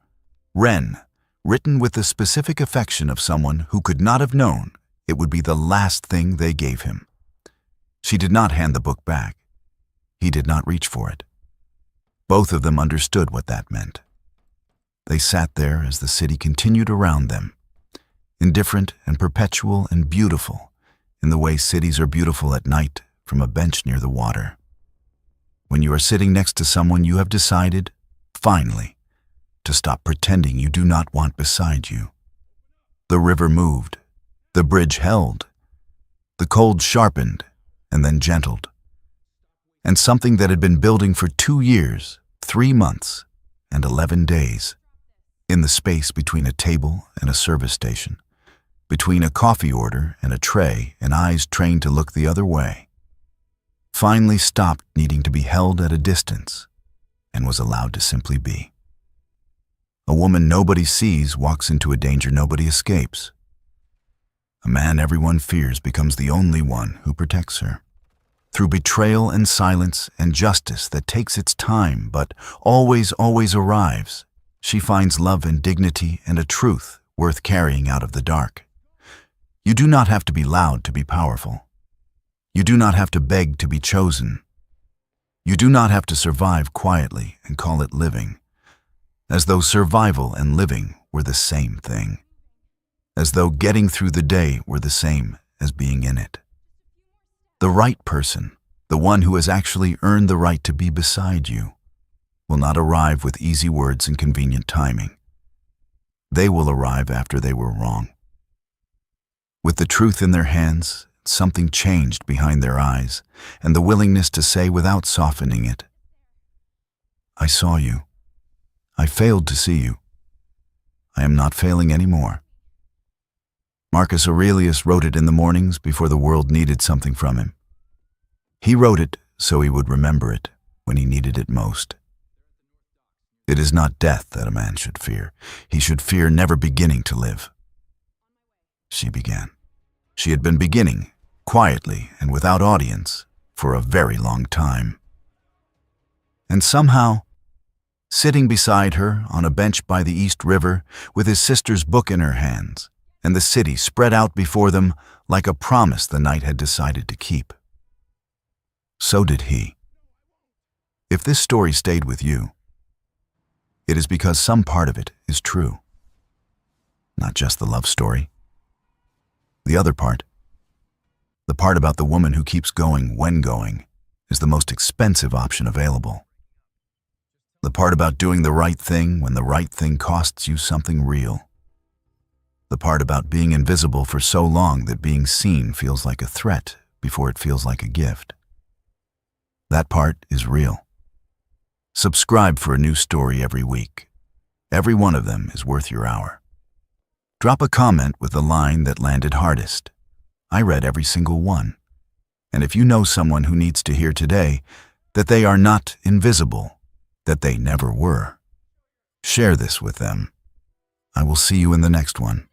Wren, written with the specific affection of someone who could not have known it would be the last thing they gave him. She did not hand the book back. He did not reach for it. Both of them understood what that meant. They sat there as the city continued around them, indifferent and perpetual and beautiful, in the way cities are beautiful at night from a bench near the water. When you are sitting next to someone you have decided, finally, to stop pretending you do not want beside you. The river moved, the bridge held, the cold sharpened and then gentled. And something that had been building for 2 years, 3 months, and 11 days, in the space between a table and a service station, between a coffee order and a tray and eyes trained to look the other way, finally stopped needing to be held at a distance and was allowed to simply be. A woman nobody sees walks into a danger nobody escapes. A man everyone fears becomes the only one who protects her. Through betrayal and silence and justice that takes its time but always arrives, she finds love and dignity and a truth worth carrying out of the dark. You do not have to be loud to be powerful. You do not have to beg to be chosen. You do not have to survive quietly and call it living, as though survival and living were the same thing, as though getting through the day were the same as being in it. The right person, the one who has actually earned the right to be beside you, will not arrive with easy words and convenient timing. They will arrive after they were wrong. With the truth in their hands, something changed behind their eyes, and the willingness to say without softening it, I saw you. I failed to see you. I am not failing anymore. Marcus Aurelius wrote it in the mornings before the world needed something from him. He wrote it so he would remember it when he needed it most. It is not death that a man should fear. He should fear never beginning to live. She began. She had been beginning, quietly and without audience, for a very long time. And somehow, sitting beside her on a bench by the East River with his sister's book in her hands, and the city spread out before them like a promise the night had decided to keep. So did he. If this story stayed with you, it is because some part of it is true. Not just the love story. The other part, the part about the woman who keeps going when going, is the most expensive option available. The part about doing the right thing when the right thing costs you something real. The part about being invisible for so long that being seen feels like a threat before it feels like a gift. That part is real. Subscribe for a new story every week. Every one of them is worth your hour. Drop a comment with the line that landed hardest. I read every single one. And if you know someone who needs to hear today that they are not invisible, that they never were, share this with them. I will see you in the next one.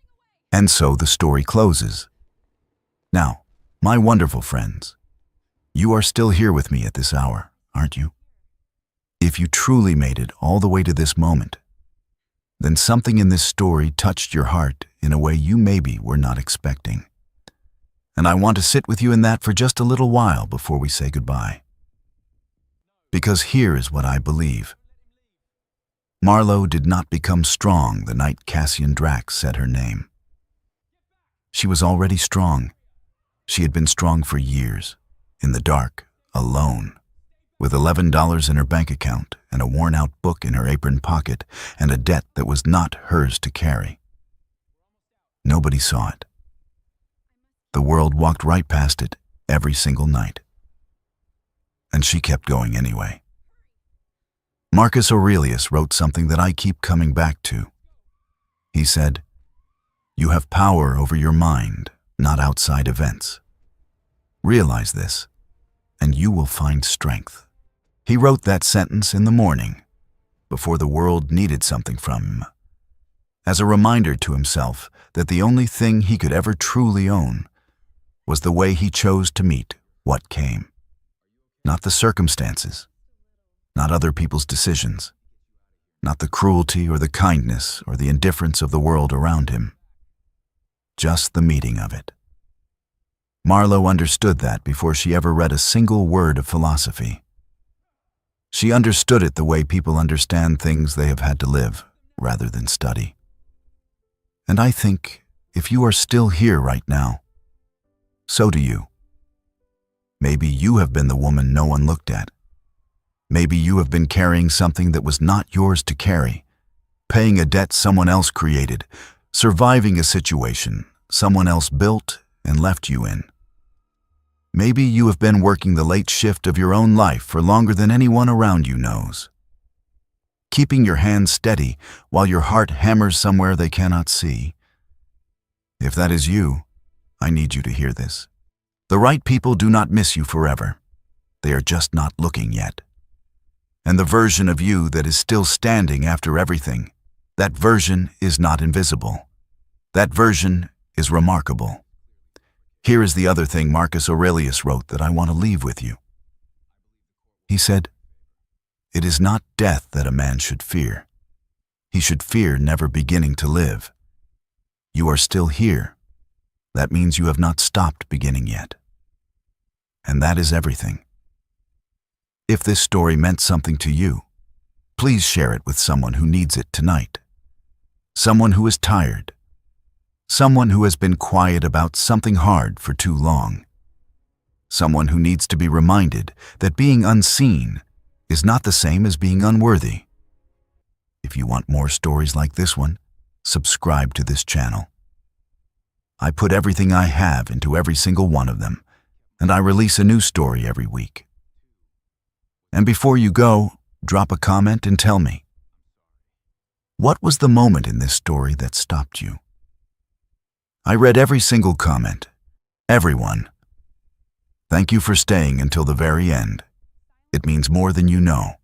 And so the story closes. Now, my wonderful friends, you are still here with me at this hour, aren't you? If you truly made it all the way to this moment, then something in this story touched your heart in a way you maybe were not expecting. And I want to sit with you in that for just a little while before we say goodbye. Because here is what I believe. Marlowe did not become strong the night Cassian Drax said her name. She was already strong. She had been strong for years. in the dark, alone, with $11 in her bank account and a worn-out book in her apron pocket and a debt that was not hers to carry. Nobody saw it. The world walked right past it every single night. And she kept going anyway. Marcus Aurelius wrote something that I keep coming back to. He said, "You have power over your mind, not outside events. Realize this, and you will find strength." He wrote that sentence in the morning, before the world needed something from him, as a reminder to himself that the only thing he could ever truly own was the way he chose to meet what came. Not the circumstances, not other people's decisions, not the cruelty or the kindness or the indifference of the world around him. Just the meeting of it. Marlowe understood that before she ever read a single word of philosophy. She understood it the way people understand things they have had to live rather than study. And I think if you are still here right now, so do you. Maybe you have been the woman no one looked at. Maybe you have been carrying something that was not yours to carry, paying a debt someone else created, surviving a situation someone else built and left you in. Maybe you have been working the late shift of your own life for longer than anyone around you knows, keeping your hands steady while your heart hammers somewhere they cannot see. If that is you, I need you to hear this. The right people do not miss you forever. They are just not looking yet. And the version of you that is still standing after everything, that version is not invisible. That version is remarkable. Here is the other thing Marcus Aurelius wrote that I want to leave with you. He said, "It is not death that a man should fear. He should fear never beginning to live. You are still here. That means you have not stopped beginning yet." And that is everything. If this story meant something to you, please share it with someone who needs it tonight. Someone who is tired. Someone who has been quiet about something hard for too long. Someone who needs to be reminded that being unseen is not the same as being unworthy. If you want more stories like this one, subscribe to this channel. I put everything I have into every single one of them, and I release a new story every week. And before you go, drop a comment and tell me, what was the moment in this story that stopped you? I read every single comment, everyone. Thank you for staying until the very end. It means more than you know.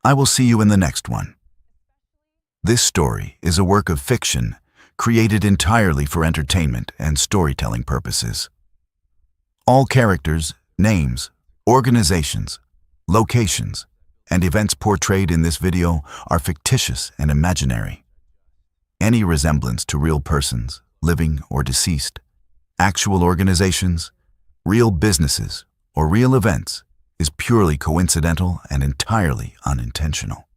I will see you in the next one. This story is a work of fiction created entirely for entertainment and storytelling purposes. All characters, names, organizations, locations, and events portrayed in this video are fictitious and imaginary. Any resemblance to real persons, living or deceased, actual organizations, real businesses, or real events is purely coincidental and entirely unintentional.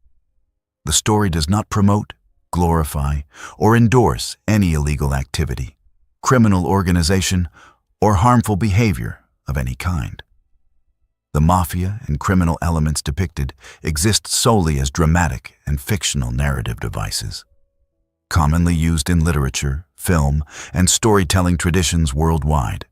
The story does not promote, glorify, or endorse any illegal activity, criminal organization, or harmful behavior of any kind. The mafia and criminal elements depicted exist solely as dramatic and fictional narrative devices, commonly used in literature, film, and storytelling traditions worldwide.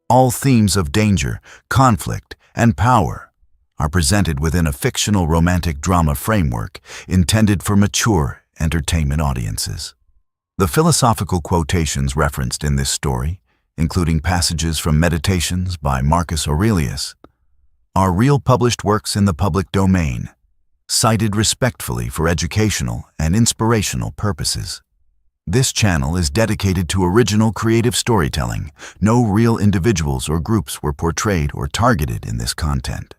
All themes of danger, conflict, and power are presented within a fictional romantic drama framework intended for mature entertainment audiences. The philosophical quotations referenced in this story, including passages from Meditations by Marcus Aurelius, are real published works in the public domain, cited respectfully for educational and inspirational purposes. This channel is dedicated to original creative storytelling. No real individuals or groups were portrayed or targeted in this content.